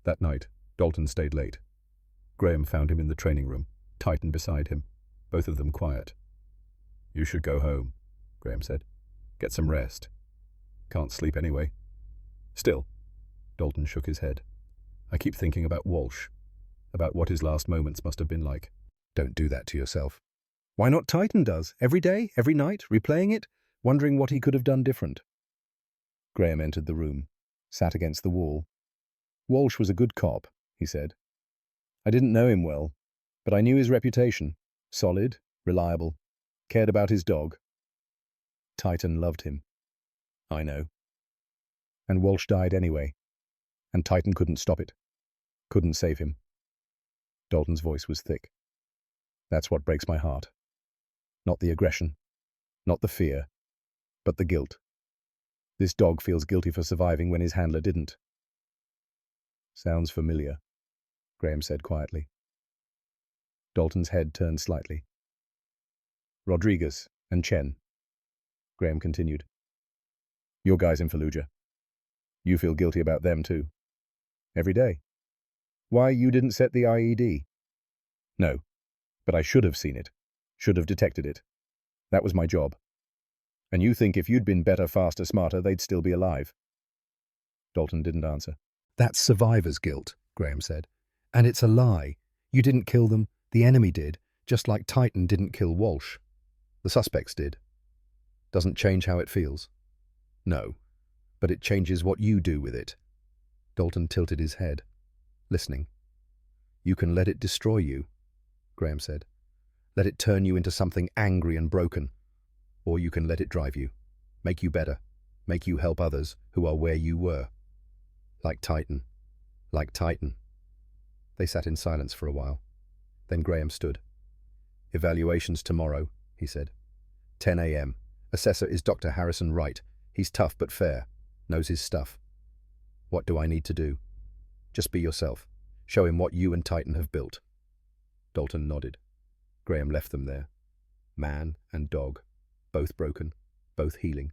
That night, Dalton stayed late. Graham found him in the training room, Titan beside him, both of them quiet. "You should go home," Graham said. "Get some rest. Can't sleep anyway." "Still," Dalton shook his head. "I keep thinking about Walsh. about what his last moments must have been like. Don't do that to yourself. Why not Titan does? Every day, every night, replaying it, wondering what he could have done different. Graham entered the room, sat against the wall. Walsh was a good cop, he said. I didn't know him well, but I knew his reputation. Solid, reliable, cared about his dog. Titan loved him. I know. And Walsh died anyway. And Titan couldn't stop it. Couldn't save him. Dalton's voice was thick. That's what breaks my heart. Not the aggression, not the fear, but the guilt. This dog feels guilty for surviving when his handler didn't. Sounds familiar, Graham said quietly. Dalton's head turned slightly. Rodriguez and Chen, Graham continued. Your guys in Fallujah. You feel guilty about them too. Every day. Why you didn't set the IED? No, but I should have seen it. Should have detected it. That was my job. And you think if you'd been better, faster, smarter, they'd still be alive? Dalton didn't answer. That's survivor's guilt, Graham said. And it's a lie. You didn't kill them. The enemy did, just like Titan didn't kill Walsh. The suspects did. Doesn't change how it feels. No, but it changes what you do with it. Dalton tilted his head, listening. You can let it destroy you, Graham said. Let it turn you into something angry and broken. Or you can let it drive you, make you better, make you help others who are where you were. Like Titan. Like Titan. They sat in silence for a while. Then Graham stood. Evaluation's tomorrow, he said. 10 a.m. Assessor is Dr. Harrison Wright. He's tough but fair. Knows his stuff. What do I need to do? Just be yourself. Show him what you and Titan have built. Dalton nodded. Graham left them there. Man and dog. Both broken. Both healing.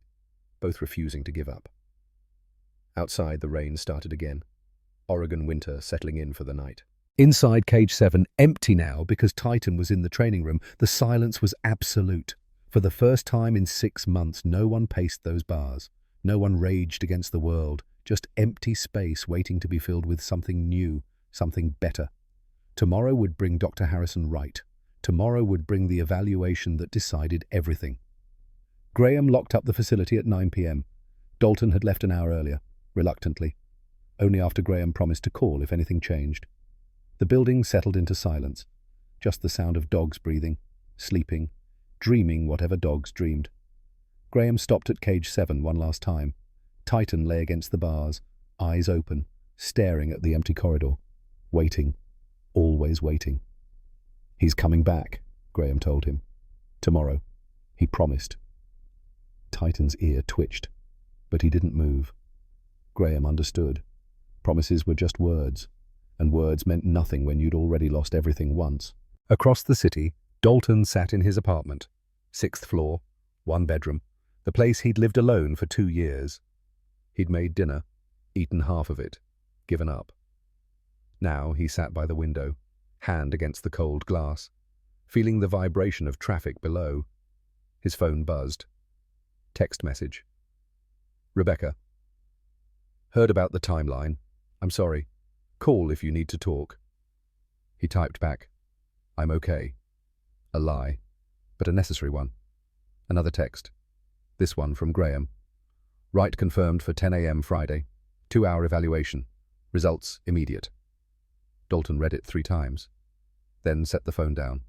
Both refusing to give up. Outside, the rain started again. Oregon winter settling in for the night. Inside Cage 7, empty now because Titan was in the training room, the silence was absolute. For the first time in 6 months, no one paced those bars. No one raged against the world. Just empty space waiting to be filled with something new, something better. Tomorrow would bring Dr. Harrison Wright. Tomorrow would bring the evaluation that decided everything. Graham locked up the facility at 9 p.m. Dalton had left an hour earlier, reluctantly. Only after Graham promised to call if anything changed. The building settled into silence. Just the sound of dogs breathing, sleeping, dreaming whatever dogs dreamed. Graham stopped at Cage 7 one last time. Titan lay against the bars, eyes open, staring at the empty corridor. Waiting. Always waiting. He's coming back, Graham told him. Tomorrow. He promised. Titan's ear twitched, but he didn't move. Graham understood. Promises were just words, and words meant nothing when you'd already lost everything once. Across the city, Dalton sat in his apartment. 6th floor, 1 bedroom, the place he'd lived alone for 2 years. He'd made dinner, eaten half of it, given up. Now he sat by the window, hand against the cold glass, feeling the vibration of traffic below. His phone buzzed. Text message. Rebecca. Heard about the timeline. I'm sorry. Call if you need to talk. He typed back. I'm okay. A lie, but a necessary one. Another text. This one from Graham. Wright confirmed for 10 a.m. Friday. 2-hour evaluation. Results immediate. Dalton read it 3 times. Then set the phone down.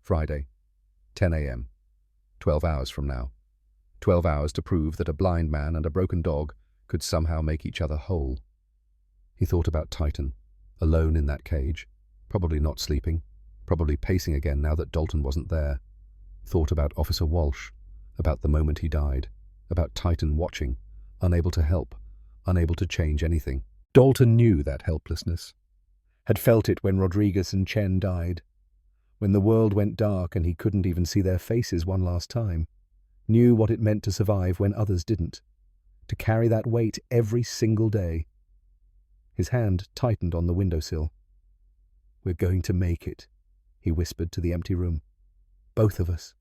Friday. 10 a.m. 12 hours from now. 12 hours to prove that a blind man and a broken dog could somehow make each other whole. He thought about Titan, alone in that cage, probably not sleeping, probably pacing again now that Dalton wasn't there. Thought about Officer Walsh, about the moment he died, about Titan watching, unable to help, unable to change anything. Dalton knew that helplessness. Had felt it when Rodriguez and Chen died, when the world went dark and he couldn't even see their faces one last time. Knew what it meant to survive when others didn't, to carry that weight every single day. His hand tightened on the windowsill. We're going to make it, he whispered to the empty room. Both of us.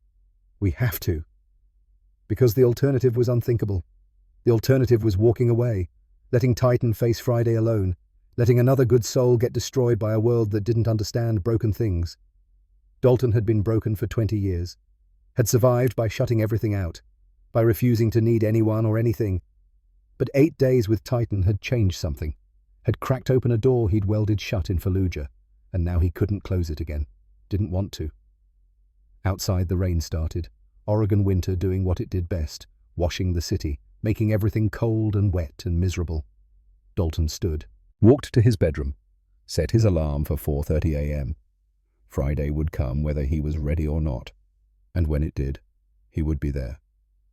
We have to. Because the alternative was unthinkable. The alternative was walking away, letting Titan face Friday alone, letting another good soul get destroyed by a world that didn't understand broken things. Dalton had been broken for 20 years, had survived by shutting everything out, by refusing to need anyone or anything. But 8 days with Titan had changed something, had cracked open a door he'd welded shut in Fallujah, and now he couldn't close it again, didn't want to. Outside the rain started, Oregon winter doing what it did best, washing the city, making everything cold and wet and miserable. Dalton stood, walked to his bedroom, set his alarm for 4:30 a.m. Friday would come whether he was ready or not, and when it did, he would be there,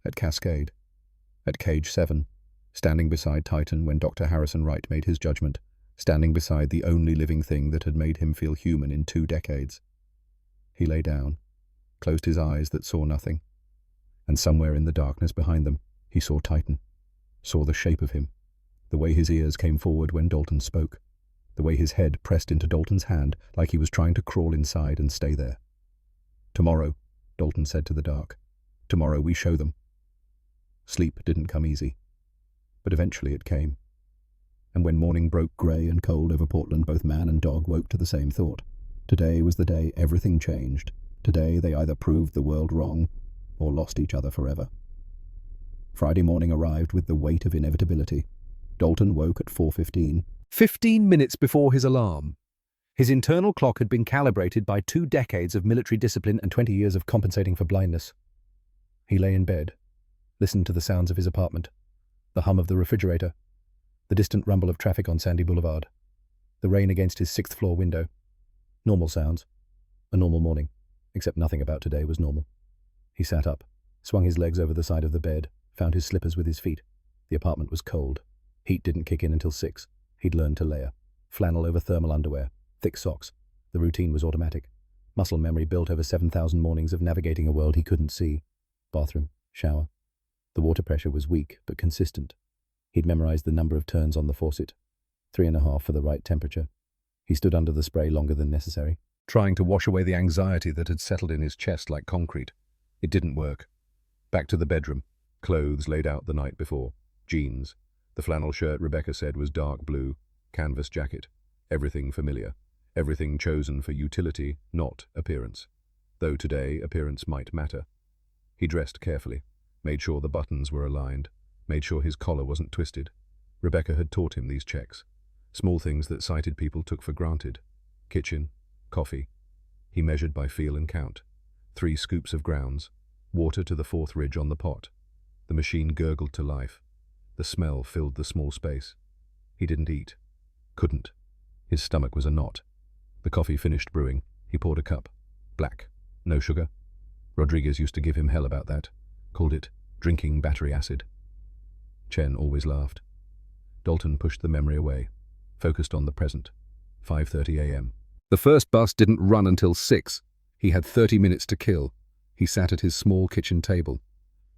at Cascade, at Cage 7, standing beside Titan when Dr. Harrison Wright made his judgment, standing beside the only living thing that had made him feel human in 2 decades. He lay down, closed his eyes that saw nothing, and somewhere in the darkness behind them, he saw Titan, saw the shape of him, the way his ears came forward when Dalton spoke, the way his head pressed into Dalton's hand like he was trying to crawl inside and stay there. "Tomorrow," Dalton said to the dark. "Tomorrow we show them." Sleep didn't come easy, but eventually it came. And when morning broke grey and cold over Portland, both man and dog woke to the same thought. Today was the day everything changed. Today they either proved the world wrong or lost each other forever. Friday morning arrived with the weight of inevitability. Dalton woke at 4:15. 15 minutes before his alarm. His internal clock had been calibrated by 2 decades of military discipline and 20 years of compensating for blindness. He lay in bed, listened to the sounds of his apartment, the hum of the refrigerator, the distant rumble of traffic on Sandy Boulevard, the rain against his 6th-floor window. Normal sounds. A normal morning, except nothing about today was normal. He sat up, swung his legs over the side of the bed, found his slippers with his feet. The apartment was cold. Heat didn't kick in until 6. He'd learned to layer. Flannel over thermal underwear, thick socks. The routine was automatic. Muscle memory built over 7,000 mornings of navigating a world he couldn't see. Bathroom, shower. The water pressure was weak but consistent. He'd memorized the number of turns on the faucet. 3.5 for the right temperature. He stood under the spray longer than necessary, trying to wash away the anxiety that had settled in his chest like concrete. It didn't work. Back to the bedroom. Clothes laid out the night before. Jeans. The flannel shirt Rebecca said was dark blue. Canvas jacket. Everything familiar. Everything chosen for utility, not appearance. Though today appearance might matter. He dressed carefully, made sure the buttons were aligned, made sure his collar wasn't twisted. Rebecca had taught him these checks. Small things that sighted people took for granted. Kitchen, coffee. He measured by feel and count. 3 scoops of grounds. Water to the 4th ridge on the pot. The machine gurgled to life. The smell filled the small space. He didn't eat. Couldn't. His stomach was a knot. The coffee finished brewing. He poured a cup. Black. No sugar. Rodriguez used to give him hell about that. Called it drinking battery acid. Chen always laughed. Dalton pushed the memory away. Focused on the present. 5:30 a.m. The first bus didn't run until 6. He had 30 minutes to kill. He sat at his small kitchen table.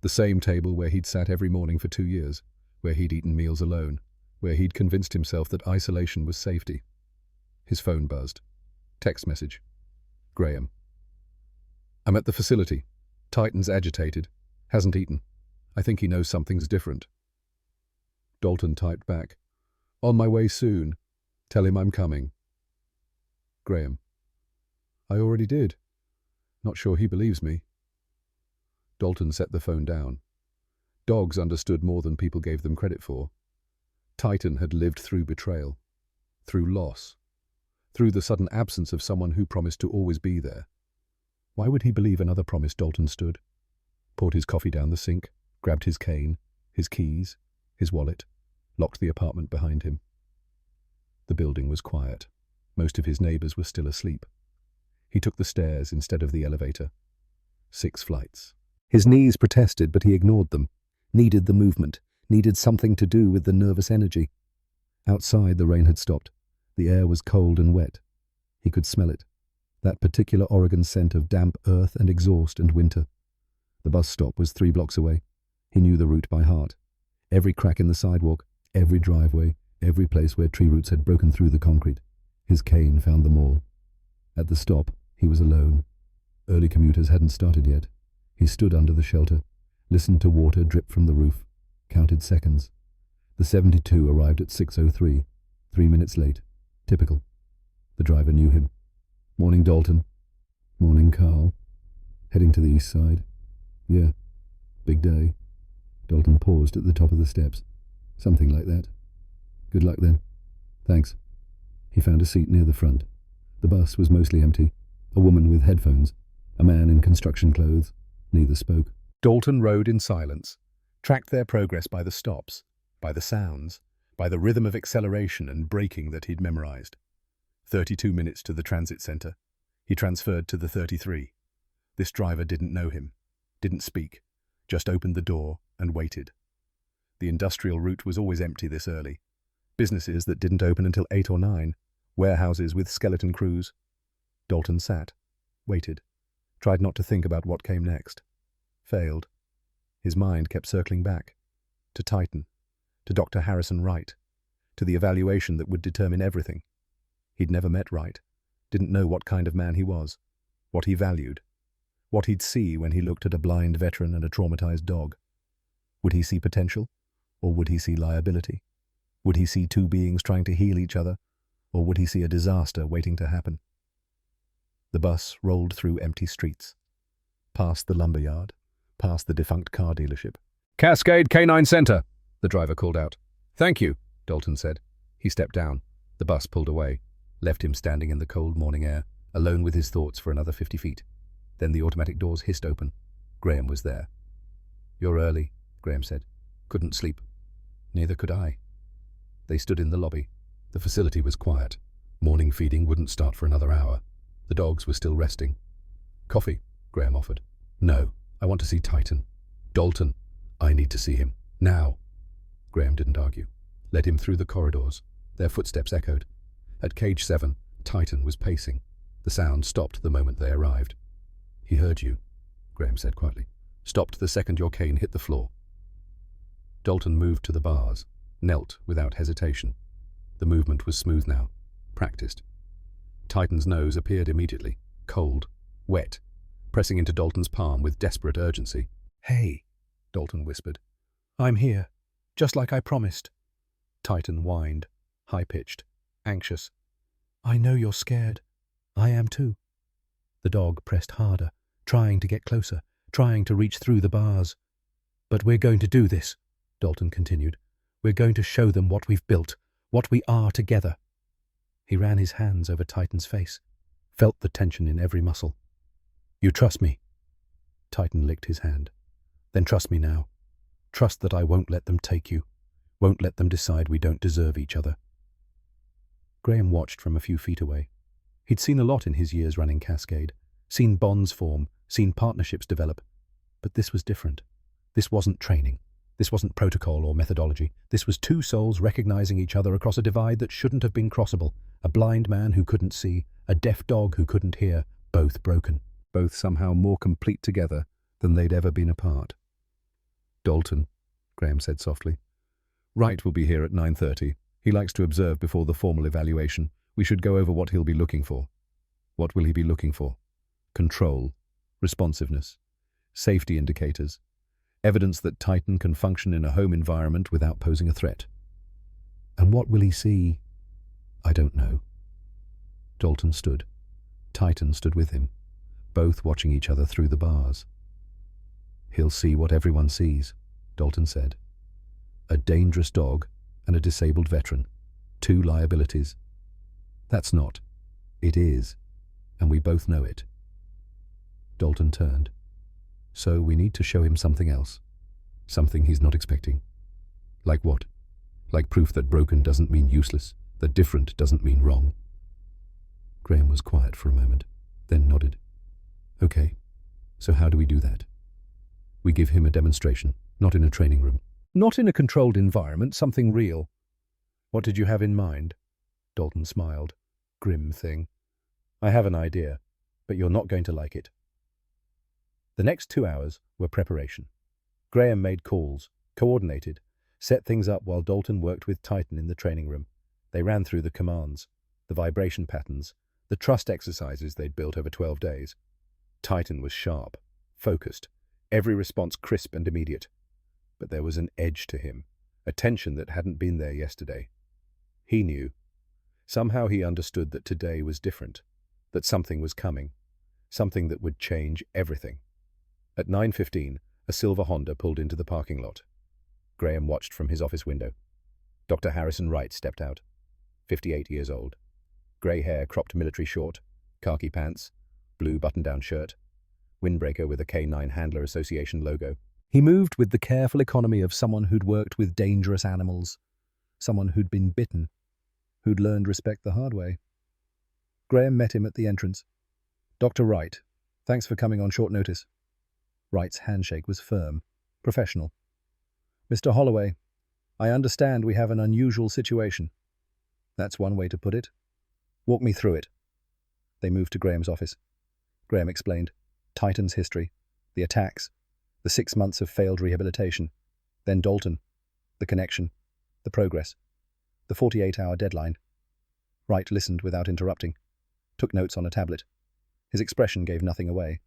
The same table where he'd sat every morning for 2 years. Where he'd eaten meals alone. Where he'd convinced himself that isolation was safety. His phone buzzed. Text message. Graham. "I'm at the facility. Titan's agitated. Hasn't eaten. I think he knows something's different." Dalton typed back. "On my way soon. Tell him I'm coming." Graham. "I already did. Not sure he believes me." Dalton set the phone down. Dogs understood more than people gave them credit for. Titan had lived through betrayal, through loss, through the sudden absence of someone who promised to always be there. Why would he believe another promise? Dalton stood, poured his coffee down the sink, grabbed his cane, his keys, his wallet, locked the apartment behind him. The building was quiet. Most of his neighbors were still asleep. He took the stairs instead of the elevator. 6 flights. His knees protested, but he ignored them. Needed the movement, needed something to do with the nervous energy. Outside, the rain had stopped. The air was cold and wet. He could smell it. That particular Oregon scent of damp earth and exhaust and winter. The bus stop was 3 blocks away. He knew the route by heart. Every crack in the sidewalk, every driveway, every place where tree roots had broken through the concrete. His cane found them all. At the stop, he was alone. Early commuters hadn't started yet. He stood under the shelter, listened to water drip from the roof, counted seconds. The 72 arrived at 6:03. 3 minutes late. Typical. The driver knew him. Morning, Dalton. Morning, Carl. Heading to the east side. Yeah. Big day. Dalton paused at the top of the steps. Something like that. Good luck then. Thanks. He found a seat near the front. The bus was mostly empty. A woman with headphones. A man in construction clothes. Neither spoke. Dalton rode in silence, tracked their progress by the stops, by the sounds, by the rhythm of acceleration and braking that he'd memorized. 32 minutes to the transit center. He transferred to the 33. This driver didn't know him, didn't speak, just opened the door and waited. The industrial route was always empty this early. Businesses that didn't open until 8 or 9, warehouses with skeleton crews. Dalton sat, waited, tried not to think about what came next. Failed. His mind kept circling back. To Titan. To Dr. Harrison Wright. To the evaluation that would determine everything. He'd never met Wright. Didn't know what kind of man he was. What he valued. What he'd see when he looked at a blind veteran and a traumatized dog. Would he see potential? Or would he see liability? Would he see two beings trying to heal each other? Or would he see a disaster waiting to happen? The bus rolled through empty streets. Past the lumberyard. Past the defunct car dealership. Cascade K9 Center, the driver called out. Thank you, Dalton said. He stepped down. The bus pulled away, left him standing in the cold morning air, alone with his thoughts for another 50 feet. Then the automatic doors hissed open. Graham was there. You're early, Graham said. Couldn't sleep. Neither could I. They stood in the lobby. The facility was quiet. Morning feeding wouldn't start for another hour. The dogs were still resting. Coffee, Graham offered. No. I want to see Titan. Dalton. I need to see him. Now. Graham didn't argue. Led him through the corridors. Their footsteps echoed. At cage 7, Titan was pacing. The sound stopped the moment they arrived. He heard you, Graham said quietly. Stopped the second your cane hit the floor. Dalton moved to the bars, knelt without hesitation. The movement was smooth now, practiced. Titan's nose appeared immediately, cold, wet, pressing into Dalton's palm with desperate urgency. Hey, Dalton whispered. I'm here, just like I promised. Titan whined, high-pitched, anxious. I know you're scared. I am too. The dog pressed harder, trying to get closer, trying to reach through the bars. But we're going to do this, Dalton continued. We're going to show them what we've built, what we are together. He ran his hands over Titan's face, felt the tension in every muscle. You trust me? Titan licked his hand. Then trust me now. Trust that I won't let them take you, won't let them decide we don't deserve each other. Graham watched from a few feet away. He'd seen a lot in his years running Cascade, seen bonds form, seen partnerships develop. But this was different. This wasn't training. This wasn't protocol or methodology. This was two souls recognizing each other across a divide that shouldn't have been crossable. A blind man who couldn't see, a deaf dog who couldn't hear, both broken. Both somehow more complete together than they'd ever been apart. Dalton, Graham said softly. Wright will be here at 9:30. He likes to observe before the formal evaluation. We should go over what he'll be looking for. What will he be looking for? Control, responsiveness, safety indicators, evidence that Titan can function in a home environment without posing a threat. And what will he see? I don't know. Dalton stood. Titan stood with him, both watching each other through the bars. He'll see what everyone sees, Dalton said. A dangerous dog and a disabled veteran. Two liabilities. That's not. It is. And we both know it. Dalton turned. So we need to show him something else. Something he's not expecting. Like what? Like proof that broken doesn't mean useless, that different doesn't mean wrong. Graham was quiet for a moment, then nodded. Okay, so how do we do that? We give him a demonstration, not in a training room. Not in a controlled environment, something real. What did you have in mind? Dalton smiled. Grim thing. I have an idea, but you're not going to like it. The next 2 hours were preparation. Graham made calls, coordinated, set things up while Dalton worked with Titan in the training room. They ran through the commands, the vibration patterns, the trust exercises they'd built over 12 days. Titan was sharp, focused, every response crisp and immediate. But there was an edge to him, a tension that hadn't been there yesterday. He knew Somehow he understood that today was different, that something was coming, something that would change everything. At 9:15, a silver Honda pulled into the parking lot. Graham watched from his office window. Dr. Harrison Wright stepped out, 58 years old. Grey hair cropped military short, khaki pants, blue button-down shirt, windbreaker with a K9 Handler Association logo. He moved with the careful economy of someone who'd worked with dangerous animals, someone who'd been bitten, who'd learned respect the hard way. Graham met him at the entrance. "Dr. Wright, thanks for coming on short notice." Wright's handshake was firm, professional. "Mr. Holloway, I understand we have an unusual situation." "That's one way to put it. Walk me through it." They moved to Graham's office. Graham explained Titan's history, the attacks, the 6 months of failed rehabilitation, then Dalton, the connection, the progress, the 48-hour deadline. Wright listened without interrupting, took notes on a tablet. His expression gave nothing away.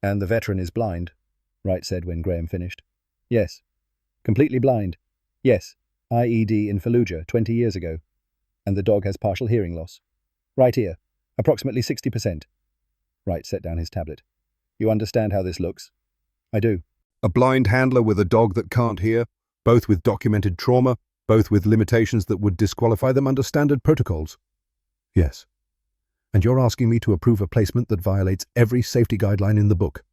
"And the veteran is blind," Wright said when Graham finished. "Yes. Completely blind. Yes. IED in Fallujah 20 years ago. And the dog has partial hearing loss. Right ear. Approximately 60%. Wright set down his tablet. "You understand how this looks?" "I do." A blind handler with a dog that can't hear, both with documented trauma, both with limitations that would disqualify them under standard protocols. "Yes. And you're asking me to approve a placement that violates every safety guideline in the book?"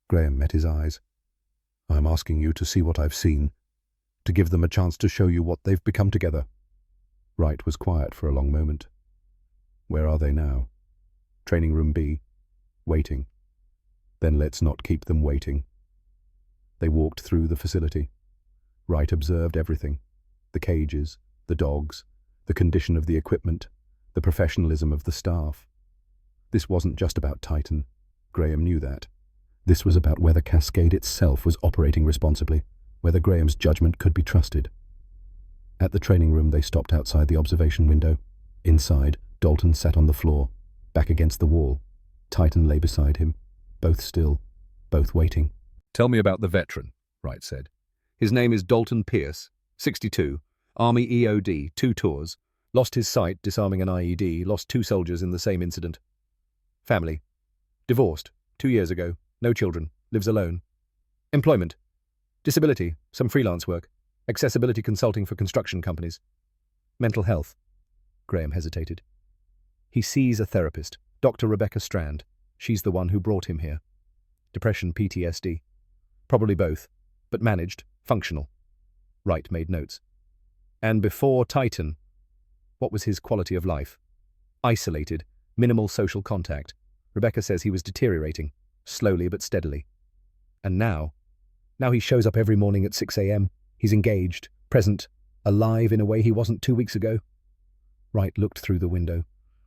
Graham met his eyes. "I'm asking you to see what I've seen, to give them a chance to show you what they've become together." Wright was quiet for a long moment. "Where are they now?" "Training room B. Waiting." "Then let's not keep them waiting." They walked through the facility. Wright observed everything. The cages, the dogs, the condition of the equipment, the professionalism of the staff. This wasn't just about Titan. Graham knew that. This was about whether Cascade itself was operating responsibly, whether Graham's judgment could be trusted. At the training room, they stopped outside the observation window. Inside, Dalton sat on the floor, back against the wall. Titan lay beside him, both still, both waiting. "Tell me about the veteran," Wright said. "His name is Dalton Pierce, 62, Army EOD, 2 tours, lost his sight disarming an IED, lost 2 soldiers in the same incident. Family. Divorced, 2 years ago, no children, lives alone. Employment. Disability, some freelance work, accessibility consulting for construction companies. Mental health." Graham hesitated. "He sees a therapist, Dr. Rebecca Strand. She's the one who brought him here. Depression, PTSD. Probably both, but managed, functional." Wright made notes. "And before Titan, what was his quality of life?" "Isolated, minimal social contact. Rebecca says he was deteriorating, slowly but steadily. And now he shows up every morning at 6 a.m. He's engaged, present, alive in a way he wasn't 2 weeks ago." Wright looked through the window,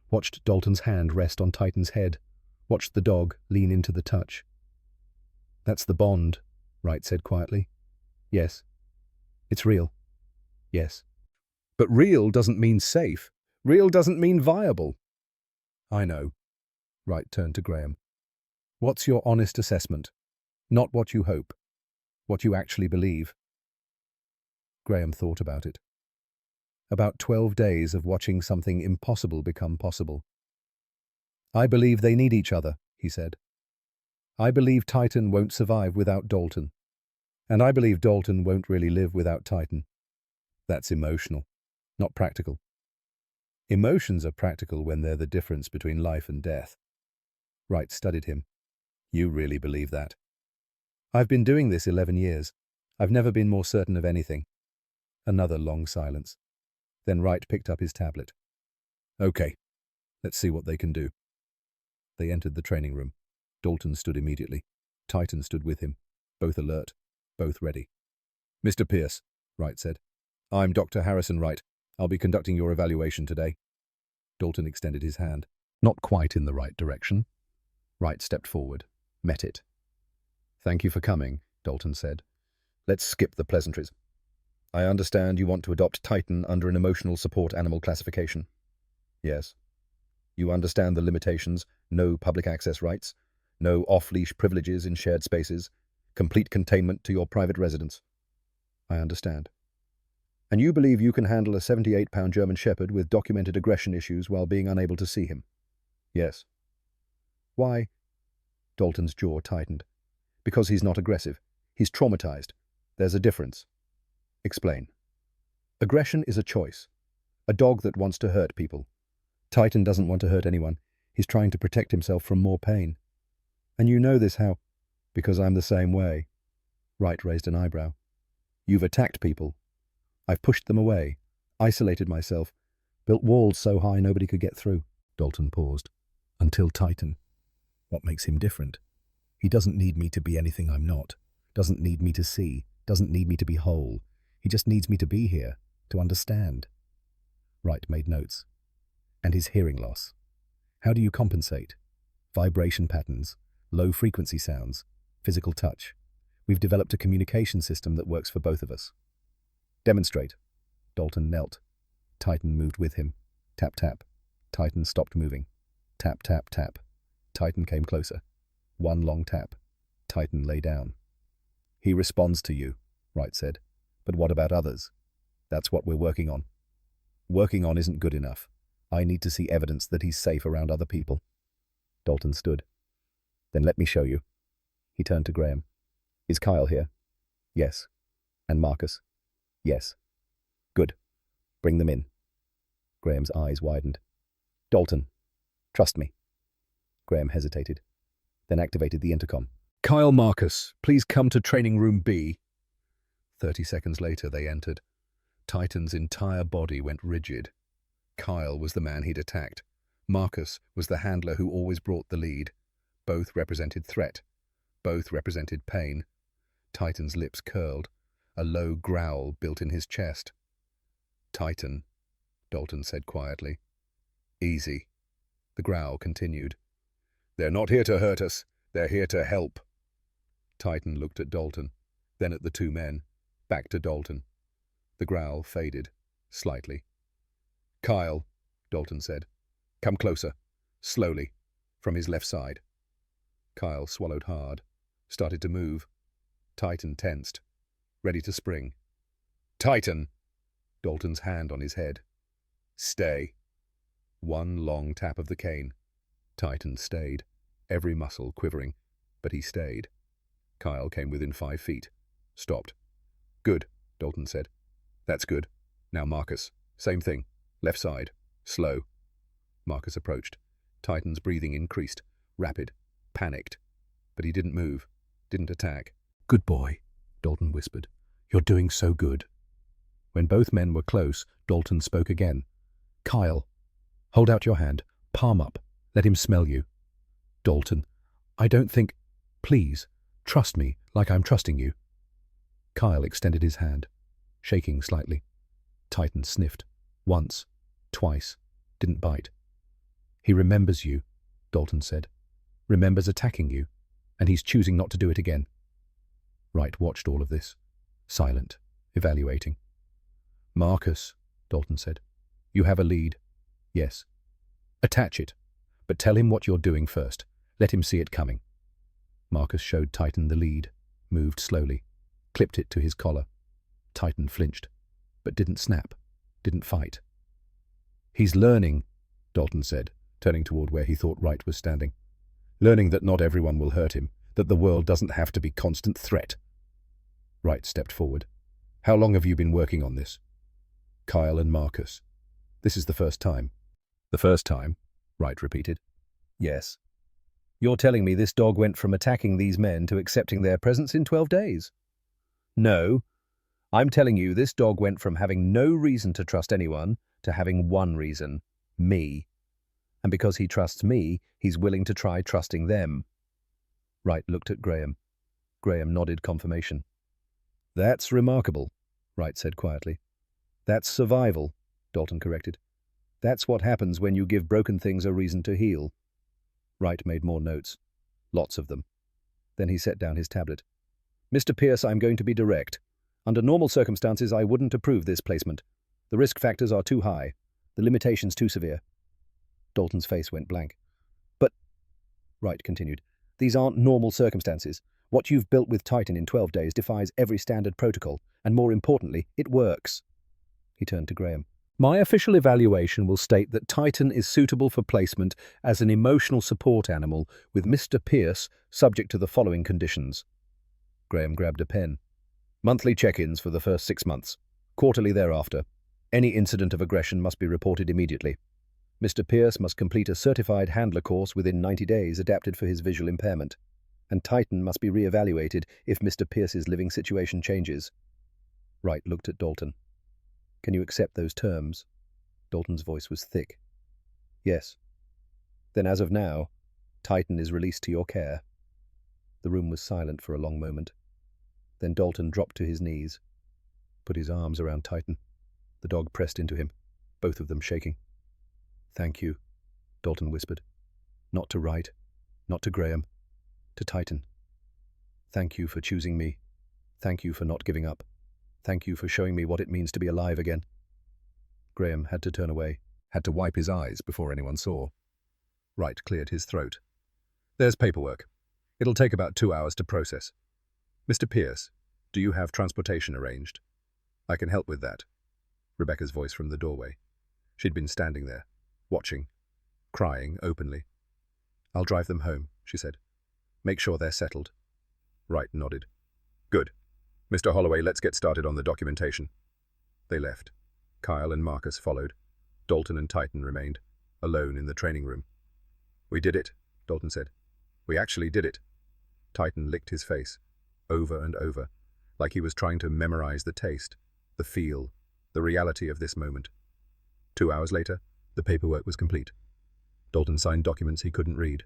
watched Dalton's hand rest on Titan's head, watched the dog lean into the touch. "That's the bond," Wright said quietly. "Yes. It's real. Yes. But real doesn't mean safe. Real doesn't mean viable." "I know." Wright turned to Graham. "What's your honest assessment? Not what you hope. What you actually believe." Graham thought about it. About 12 days of watching something impossible become possible. "I believe they need each other," he said. "I believe Titan won't survive without Dalton. And I believe Dalton won't really live without Titan. That's emotional, not practical. Emotions are practical when they're the difference between life and death." Wright studied him. "You really believe that?" "I've been doing this 11 years. I've never been more certain of anything." Another long silence. Then Wright picked up his tablet. "Okay, let's see what they can do." They entered the training room. Dalton stood immediately. Titan stood with him, both alert, both ready. "Mr. Pierce," Wright said. "I'm Dr. Harrison Wright. I'll be conducting your evaluation today." Dalton extended his hand. Not quite in the right direction. Wright stepped forward, met it. "Thank you for coming," Dalton said. "Let's skip the pleasantries. I understand you want to adopt Titan under an emotional support animal classification." "Yes." "You understand the limitations, no public access rights, no off-leash privileges in shared spaces, complete containment to your private residence." "I understand." And you believe you can handle a 78-pound German Shepherd with documented aggression issues while being unable to see him? Yes. Why? Dalton's jaw tightened. Because he's not aggressive. He's traumatized. There's a difference. Explain. Aggression is a choice. A dog that wants to hurt people. Titan doesn't want to hurt anyone. He's trying to protect himself from more pain. And you know this how? Because I'm the same way. Wright raised an eyebrow. You've attacked people. I've pushed them away, isolated myself, built walls so high nobody could get through. Dalton paused. Until Titan. What makes him different? He doesn't need me to be anything I'm not. Doesn't need me to see. Doesn't need me to be whole. He just needs me to be here, to understand. Wright made notes. And his hearing loss. How do you compensate? Vibration patterns, low-frequency sounds, physical touch. We've developed a communication system that works for both of us. Demonstrate. Dalton knelt. Titan moved with him. Tap, tap. Titan stopped moving. Tap, tap, tap. Titan came closer. One long tap. Titan lay down. He responds to you, Wright said. But what about others? That's what we're working on. Working on isn't good enough. I need to see evidence that he's safe around other people. Dalton stood. Then let me show you. He turned to Graham. Is Kyle here? Yes. And Marcus? Yes. Good. Bring them in. Graham's eyes widened. Dalton, trust me. Graham hesitated, then activated the intercom. Kyle, Marcus, please come to training room B. 30 seconds later, they entered. Titan's entire body went rigid. Kyle was the man he'd attacked. Marcus was the handler who always brought the lead. Both represented threat. Both represented pain. Titan's lips curled. A low growl built in his chest. Titan, Dalton said quietly. Easy. The growl continued. They're not here to hurt us. They're here to help. Titan looked at Dalton, then at the two men, back to Dalton. The growl faded, slightly. Kyle, Dalton said. Come closer, slowly, from his left side. Kyle swallowed hard, started to move. Titan tensed, ready to spring. Titan! Dalton's hand on his head. Stay. One long tap of the cane. Titan stayed, every muscle quivering, but he stayed. Kyle came within 5 feet. Stopped. Good, Dalton said. That's good. Now Marcus. Same thing. Left side. Slow. Marcus approached. Titan's breathing increased. Rapid. Panicked. But he didn't move. Didn't attack. Good boy, Dalton whispered. You're doing so good. When both men were close, Dalton spoke again. Kyle, hold out your hand. Palm up. Let him smell you. Dalton, I don't think... Please, trust me like I'm trusting you. Kyle extended his hand, shaking slightly. Titan sniffed. Once. Twice. Didn't bite. He remembers you, Dalton said. Remembers attacking you, and he's choosing not to do it again. Wright watched all of this, silent, evaluating. Marcus, Dalton said. You have a lead. Yes. Attach it, but tell him what you're doing first. Let him see it coming. Marcus showed Titan the lead, moved slowly, clipped it to his collar. Titan flinched, but didn't snap, didn't fight. He's learning, Dalton said, turning toward where he thought Wright was standing. Learning that not everyone will hurt him, that the world doesn't have to be constant threat. Wright stepped forward. How long have you been working on this? Kyle and Marcus. This is the first time. The first time, Wright repeated. Yes. You're telling me this dog went from attacking these men to accepting their presence in 12 days? No. I'm telling you this dog went from having no reason to trust anyone to having one reason, me. And because he trusts me, he's willing to try trusting them. Wright looked at Graham. Graham nodded confirmation. That's remarkable, Wright said quietly. That's survival, Dalton corrected. That's what happens when you give broken things a reason to heal. Wright made more notes. Lots of them. Then he set down his tablet. Mr. Pierce, I'm going to be direct. Under normal circumstances, I wouldn't approve this placement. The risk factors are too high. The limitations too severe. Dalton's face went blank. But, Wright continued, these aren't normal circumstances. What you've built with Titan in 12 days defies every standard protocol, and more importantly, it works. He turned to Graham. My official evaluation will state that Titan is suitable for placement as an emotional support animal with Mr. Pierce subject to the following conditions. Graham grabbed a pen. Monthly check-ins for the first 6 months. Quarterly thereafter. Any incident of aggression must be reported immediately. Mr. Pierce must complete a certified handler course within 90 days adapted for his visual impairment. And Titan must be re-evaluated if Mr. Pierce's living situation changes. Wright looked at Dalton. Can you accept those terms? Dalton's voice was thick. Yes. Then as of now, Titan is released to your care. The room was silent for a long moment. Then Dalton dropped to his knees, put his arms around Titan. The dog pressed into him, both of them shaking. Thank you, Dalton whispered. Not to Wright, not to Graham, to Titan. Thank you for choosing me. Thank you for not giving up. Thank you for showing me what it means to be alive again. Graham had to turn away, had to wipe his eyes before anyone saw. Wright cleared his throat. There's paperwork. It'll take about 2 hours to process. Mr. Pierce, do you have transportation arranged? I can help with that. Rebecca's voice from the doorway. She'd been standing there, watching, crying openly. I'll drive them home, she said. Make sure they're settled. Wright nodded. Good. Mr. Holloway, let's get started on the documentation. They left. Kyle and Marcus followed. Dalton and Titan remained, alone in the training room. We did it, Dalton said. We actually did it. Titan licked his face, over and over, like he was trying to memorize the taste, the feel, the reality of this moment. 2 hours later, the paperwork was complete. Dalton signed documents he couldn't read.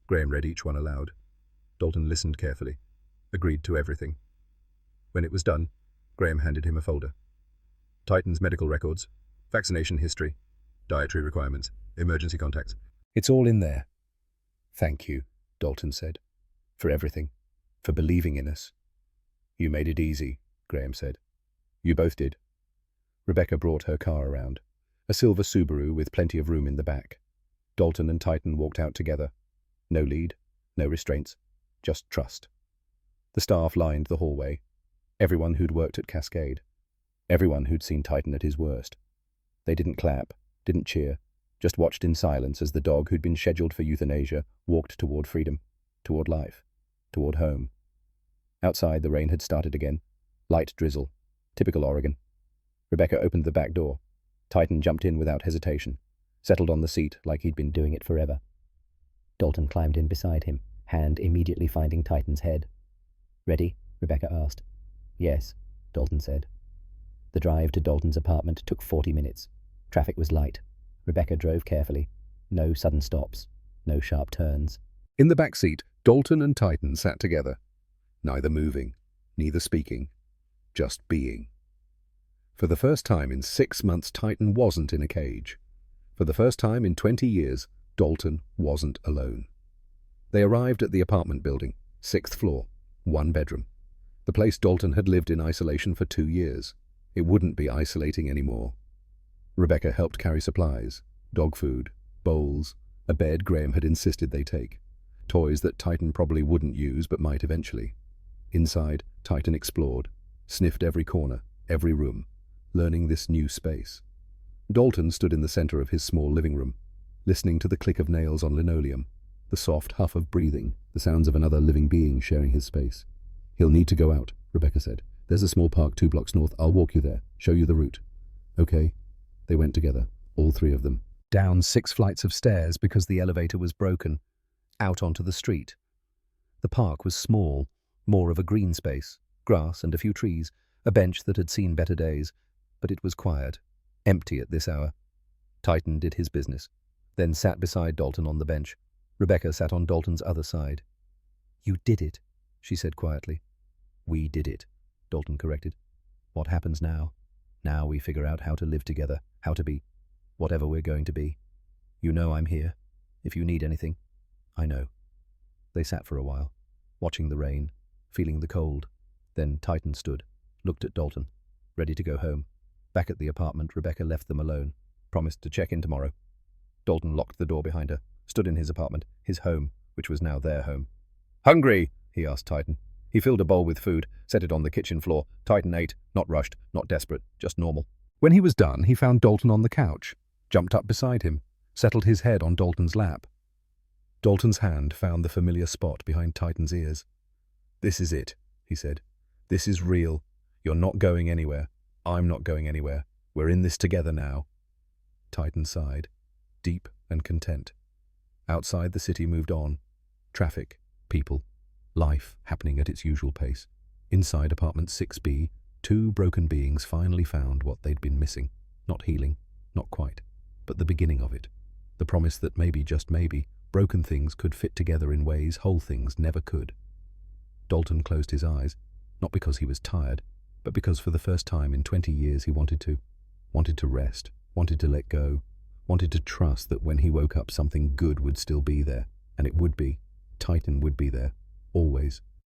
Graham read each one aloud. Dalton listened carefully, agreed to everything. When it was done, Graham handed him a folder. Titan's medical records, vaccination history, dietary requirements, emergency contacts. It's all in there. Thank you, Dalton said, for everything, for believing in us. You made it easy, Graham said. You both did. Rebecca brought her car around, a silver Subaru with plenty of room in the back. Dalton and Titan walked out together. No lead, no restraints, just trust. The staff lined the hallway. Everyone who'd worked at Cascade. Everyone who'd seen Titan at his worst. They didn't clap, didn't cheer, just watched in silence as the dog who'd been scheduled for euthanasia walked toward freedom, toward life, toward home. Outside, the rain had started again. Light drizzle. Typical Oregon. Rebecca opened the back door. Titan jumped in without hesitation, settled on the seat like he'd been doing it forever. Dalton climbed in beside him, hand immediately finding Titan's head. Ready? Rebecca asked. Yes, Dalton said. The drive to Dalton's apartment took 40 minutes. Traffic was light. Rebecca drove carefully. No sudden stops. No sharp turns. In the back seat, Dalton and Titan sat together. Neither moving, neither speaking, just being. For the first time in 6 months, Titan wasn't in a cage. For the first time in 20 years, Dalton wasn't alone. They arrived at the apartment building, 6th floor, 1 bedroom. The place Dalton had lived in isolation for 2 years. It wouldn't be isolating anymore. Rebecca helped carry supplies, dog food, bowls, a bed Graham had insisted they take, toys that Titan probably wouldn't use but might eventually. Inside, Titan explored, sniffed every corner, every room, learning this new space. Dalton stood in the center of his small living room, listening to the click of nails on linoleum, the soft huff of breathing, the sounds of another living being sharing his space. He'll need to go out, Rebecca said. There's a small park 2 blocks north. I'll walk you there, show you the route. Okay. They went together, all 3 of them. Down 6 flights of stairs because the elevator was broken, out onto the street. The park was small, more of a green space, grass and a few trees, a bench that had seen better days, but it was quiet, empty at this hour. Titan did his business, then sat beside Dalton on the bench. Rebecca sat on Dalton's other side. You did it, she said quietly. We did it, Dalton corrected. What happens now? Now we figure out how to live together, how to be, whatever we're going to be. You know I'm here, if you need anything. I know. They sat for a while, watching the rain, feeling the cold. Then Titan stood, looked at Dalton, ready to go home. Back at the apartment, Rebecca left them alone, promised to check in tomorrow. Dalton locked the door behind her, stood in his apartment, his home, which was now their home. Hungry? He asked Titan. He filled a bowl with food, set it on the kitchen floor. Titan ate, not rushed, not desperate, just normal. When he was done, he found Dalton on the couch, jumped up beside him, settled his head on Dalton's lap. Dalton's hand found the familiar spot behind Titan's ears. "This is it," he said. "This is real. You're not going anywhere. I'm not going anywhere. We're in this together now." Titan sighed, deep and content. Outside, the city moved on. Traffic, people, life happening at its usual pace. Inside apartment 6B, two broken beings finally found what they'd been missing. Not healing, not quite, but the beginning of it. The promise that maybe, just maybe, broken things could fit together in ways whole things never could. Dalton closed his eyes, not because he was tired, but because for the first time in 20 years he wanted to rest, wanted to let go, wanted to trust that when he woke up something good would still be there, and it would be. Titan would be there, always.